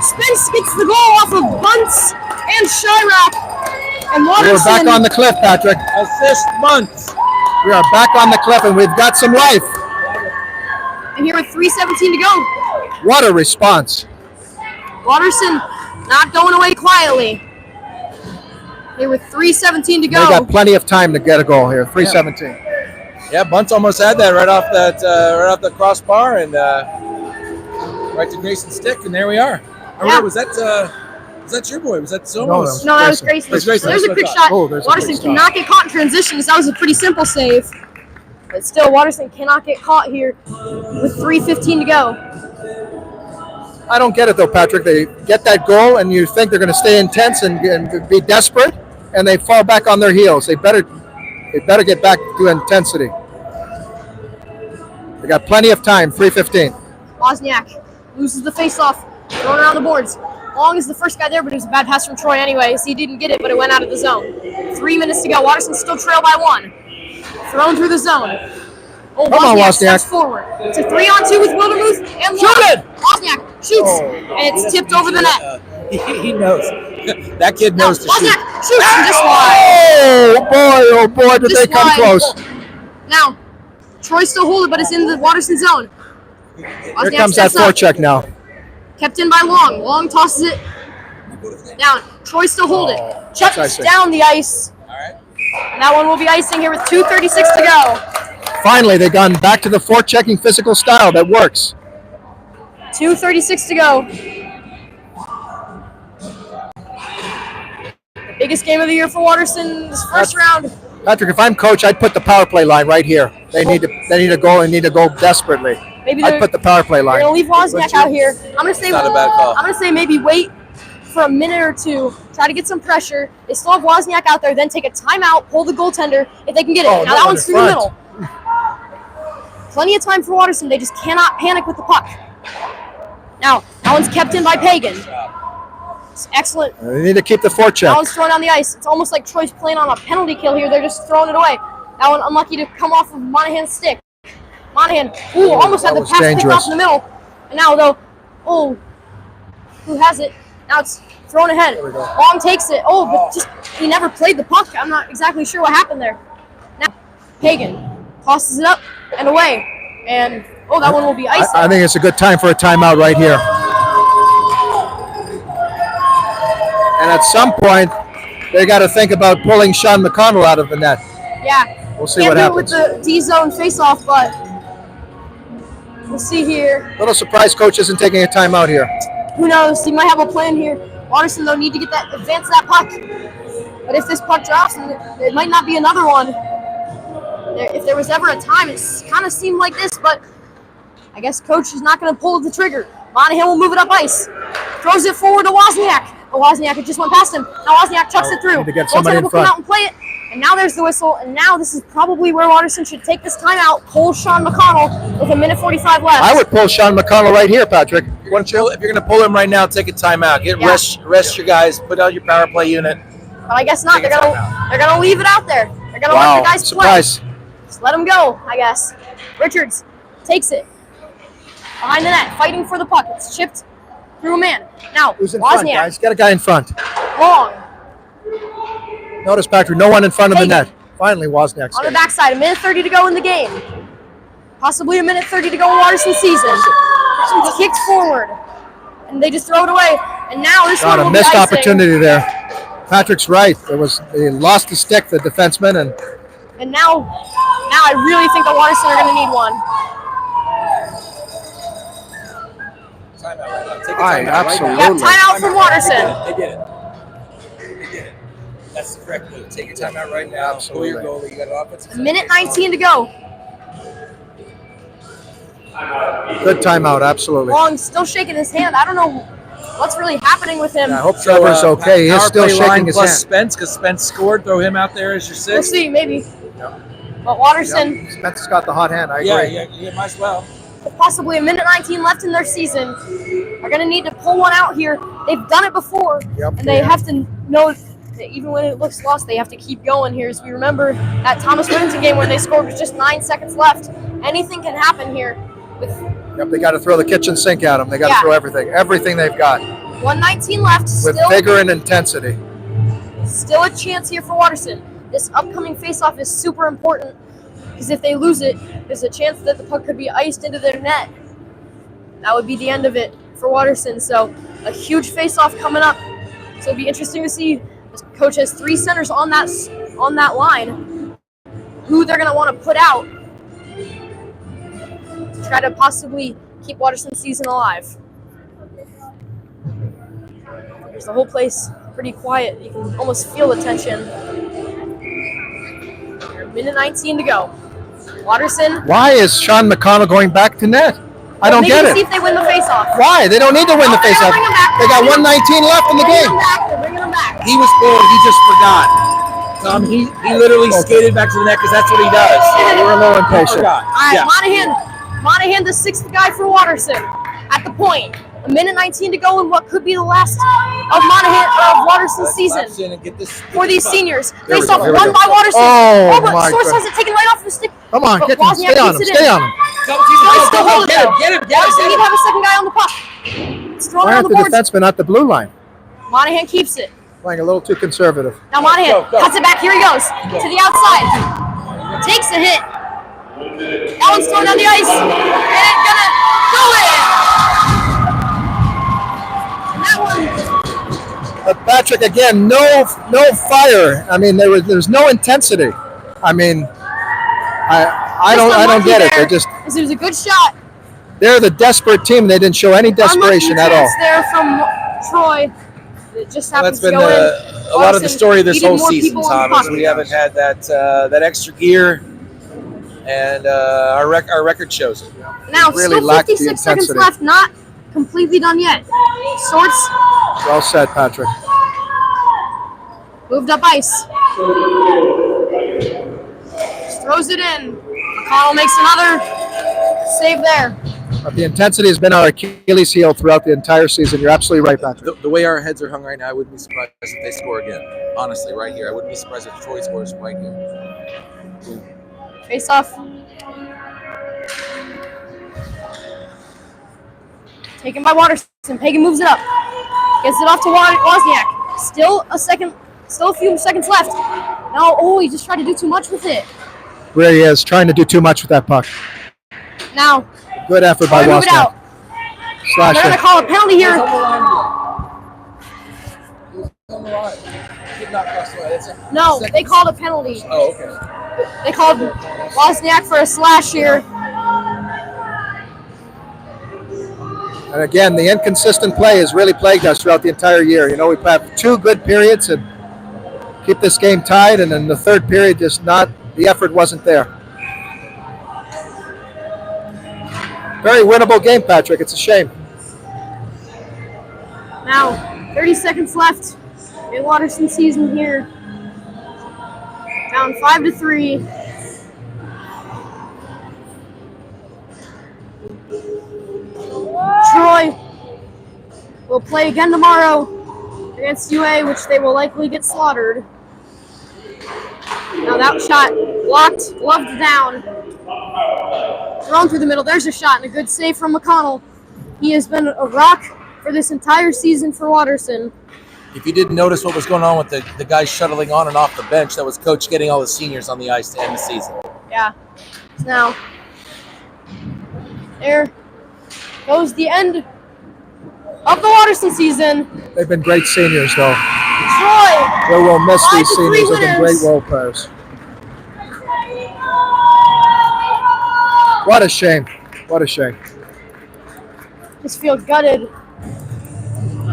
Spence gets the goal off of Bunts and Chirac. And
We're
Waterson.
back on the cliff, Patrick.
Assist Bunts.
We are back on the cliff, and we've got some life.
And here with 3:17 to go.
What a response.
Waterson not going away quietly. Here with 3:17 to
They
go.
got plenty of time to get a goal here. 3:17.
Yeah, Bunts almost had that right off the crossbar and right to Grayson's stick, and there we are.
Yeah.
Was that your boy? Was that Somos?
No, that was Grayson.
That's Grayson.
There's a quick shot.
Oh, there's a
Waterson
quick shot.
cannot get caught in transitions. That was a pretty simple save. But still, Waterson cannot get caught here with 3:15 to go.
I don't get it though, Patrick. They get that goal, and you think they're going to stay intense and be desperate, and they fall back on their heels. They better get back to intensity. They got plenty of time. 3:15.
Wozniak loses the face-off, thrown around the boards. Long is the first guy there, but it was a bad pass from Troy anyways. He didn't get it, but it went out of the zone. 3 minutes to go. Waterson still trailed by 1. Thrown through the zone. Oh,
Come on,
Wozniak
Wozniak.
steps forward. It's a 3-on-2 with Wildermuth and Long. Wozniak shoots, and it's tipped over the net.
He knows. That kid knows to shoot.
Wozniak shoots and just wide.
Oh boy, did they
Just
come
wide.
close.
Now, Troy still hold it, but it's in the Waterson zone.
Here
Wozniak
comes that
steps up.
forecheck now.
Kept in by Long. Long tosses it down. Troy still hold it. Chucks
icing.
down the ice. And that one will be icing here with 2:36 to go.
Finally, they've gone back to the forechecking physical style that works.
2:36 to go. Biggest game of the year for Waterson this first round.
Patrick, if I'm coach, I'd put the power play line right here. They need a goal and need to go desperately.
Maybe
I'd put the power play
they're
line.
gonna leave Wozniak out here. I'm gonna say
Not a bad call.
I'm gonna say maybe wait for a minute or two, try to get some pressure. They still have Wozniak out there, then take a timeout, pull the goaltender if they can get it.
Oh,
Now
that
that
one
one's
in
through the
front.
middle. Plenty of time for Waterson. They just cannot panic with the puck. Now, that one's kept in by Pagan. It's excellent.
They need to keep the
That
forecheck.
one's thrown down the ice. It's almost like Troy's playing on a penalty kill here. They're just throwing it away. That one unlucky to come off of Monahan's stick. Monahan, almost had
that
the
was
pass picked
dangerous.
off in the middle. And now, though, who has it? Now it's thrown ahead.
we go.
Long takes it. But just he never played the puck. I'm not exactly sure what happened there. Now, Pagan tosses it up and away. And, that one will be icing.
I think it's a good time for a timeout right here. And at some point, they got to think about pulling Sean McConnell out of the net.
Yeah.
We'll see
Can't
what
do it with
happens.
the D-zone face-off, but we'll see here.
Little surprise coach isn't taking a timeout here.
Who knows? He might have a plan here. Waterson, though, need to advance that puck. But if this puck drops, it might not be another one. If there was ever a time, it kind of seemed like this, but I guess coach is not going to pull the trigger. Monahan will move it up ice. Throws it forward to Wozniak. But Wozniak just went past him. Now Wozniak chucks it through.
Need to get somebody
Goaltender
in
will come
front.
out and play it. And now there's the whistle. And now this is probably where Waterson should take this timeout. Pull Sean McConnell with 1:45 left.
I would pull Sean McConnell right here, Patrick.
If you're going to pull him right now, take a timeout. Rest your guys. Put out your power play unit.
But I guess not.
Take a
They're gonna leave it out there. They're gonna let the guys
surprise.
play. Just let them go, I guess. Richards takes it behind the net, fighting for the puck. It's chipped through a man. Now
Who's in front,
Wozniak,
guys? Get a guy in front.
Long
Notice, Patrick, no one in front of the
Pagan.
net. Finally, Wozniak's
on the
there.
backside. 1:30 to go in the game. Possibly 1:30 to go in Waterson's season. It's kicked forward, and they just throw it away. And now this
Got
one
a
will be
missed
icing.
opportunity there. Patrick's right. He lost the stick, the defenseman, and
And now I really think the Waterson are gonna need one.
Timeout right now. Take a
Aye,
timeout
absolutely.
Yeah, timeout from Waterson.
They did it. That's the correct move. Take your timeout right now.
Absolutely.
Pull your goalie. You got an offensive.
1:19 to go.
good timeout, absolutely.
Long still shaking his hand. I don't know what's really happening with him.
I hope Trevor's okay. He is
Power
still
play line
shaking his
plus
hand.
Spence, because Spence scored. Throw him out there as your
We'll
sixth.
see, maybe. But Waterson,
Yep. Spencer's got the hot hand. I agree.
Yeah, might as well.
with possibly 1:19 left in their season, are going to need to pull one out here. They've done it before, and they have to know that even when it looks lost, they have to keep going here. As we remember that Thomas Whittington game when they scored with just 9 seconds left. Anything can happen here.
Yep, they got to throw the kitchen sink at them. They got to throw everything they've got.
1:19 left.
With vigor and intensity.
Still a chance here for Waterson. This upcoming faceoff is super important because if they lose it, there's a chance that the puck could be iced into their net. That would be the end of it for Waterson. So a huge faceoff coming up. So it'll be interesting to see. This coach has 3 centers on that line. Who they're going to want to put out to try to possibly keep Waterson's season alive. There's the whole place pretty quiet. You can almost feel the tension. 1:19 to go. Waterson.
Why is Sean McConnell going back to net? I don't get it.
See if they win the faceoff.
Why? They don't need to win the faceoff. They got 1:19 left in the game.
They're bringing them back.
He was bored. He just forgot. He literally skated back to the net because that's what he does.
We're a little impatient.
All right, Monahan, the 6th guy for Waterson at the point. 1:19 to go in what could be the last of Waterson's season for these seniors. Face off won by Waterson. But Source has it taken right off the stick.
Come on,
but
get him. Stay on him. Stay on him.
Still hold it.
Get him.
Waterson need to have a second guy on the puck. It's thrown
Why
on
aren't
the
the
boards.
defensemen at the blue line?
Monahan keeps it.
Playing a little too conservative.
Now Monahan cuts it back. Here he goes to the outside. Takes a hit. That one's thrown on the ice. And it's gonna go in. And that one.
But Patrick, again, no fire. I mean, there's no intensity. I mean, I don't get it. They just.
It was a good shot.
They're the desperate team. They didn't show any desperation at all.
There from Troy. It just happens
that's been a lot of the story of this whole season, Tom. Is we haven't had that extra gear, and our record shows it.
Now, really still 56 seconds left, not completely done yet. Sorts.
Well said, Patrick.
Moved up ice. Just throws it in. McConnell makes another save there.
But the intensity has been our Achilles heel throughout the entire season. You're absolutely right, Patrick.
The way our heads are hung right now, I wouldn't be surprised if they score again. Honestly, right here. I wouldn't be surprised if Troy scores right here.
Face off. Taken by Waterson. Pagan moves it up. Gets it off to Wozniak. Still a few seconds left. Now, he just tried to do too much with it.
Where he is, trying to do too much with that puck.
Now.
Good effort by Wozniak.
They're going to call a penalty here. No, they called a penalty.
Oh, okay.
They called Wozniak for a slash here.
And again, the inconsistent play has really plagued us throughout the entire year. You know, we've had 2 good periods and keep this game tied, and then the third period the effort wasn't there. Very winnable game, Patrick. It's a shame.
Now, 30 seconds left in Waterson's season here. Down 5-3. Troy will play again tomorrow against UA, which they will likely get slaughtered. Now that shot blocked, gloved down. Thrown through the middle. There's a shot and a good save from McConnell. He has been a rock for this entire season for Waterson.
If you didn't notice what was going on with the guys shuttling on and off the bench, that was coach getting all the seniors on the ice to end the season.
Yeah. Now, there goes the end of the Waterson season.
They've been great seniors, though.
Troy.
We will miss these
5-3
seniors. They've been great
winners.
role players. What a shame. What a shame.
Just feel gutted.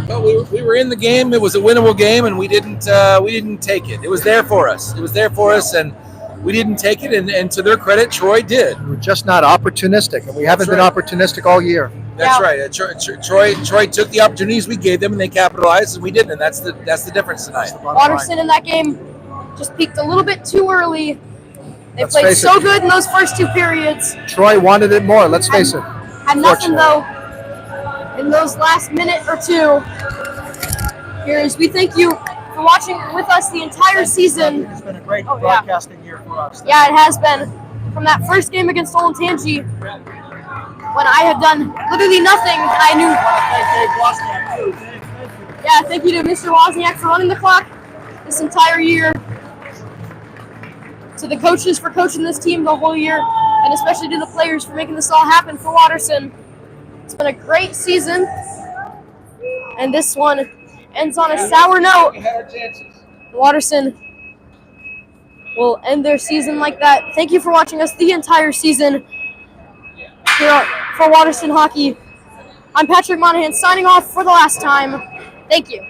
But we were in the game. It was a winnable game, and we didn't take it. It was there for us. And we didn't take it. And to their credit, Troy did.
We're just not opportunistic, and we haven't been opportunistic all year.
That's right. Troy took the opportunities we gave them, and they capitalized, and we didn't. And that's the difference tonight.
Waterson in that game just peaked a little bit too early. They played so good in those first 2 periods.
Troy wanted it more, let's face it.
Had nothing though in those last minute or two. Here is we thank you for watching with us the entire season.
It's been a great broadcasting year for us.
Yeah, it has been. From that first game against Olentangy, when I had done literally nothing, and I knew. Yeah, thank you to Mr. Wozniak for running the clock this entire year. To the coaches for coaching this team the whole year, and especially to the players for making this all happen for Watterson. It's been a great season, and this one ends on a sour note. Watterson will end their season like that. Thank you for watching us the entire season here for Watterson Hockey. I'm Patrick Monahan signing off for the last time. Thank you.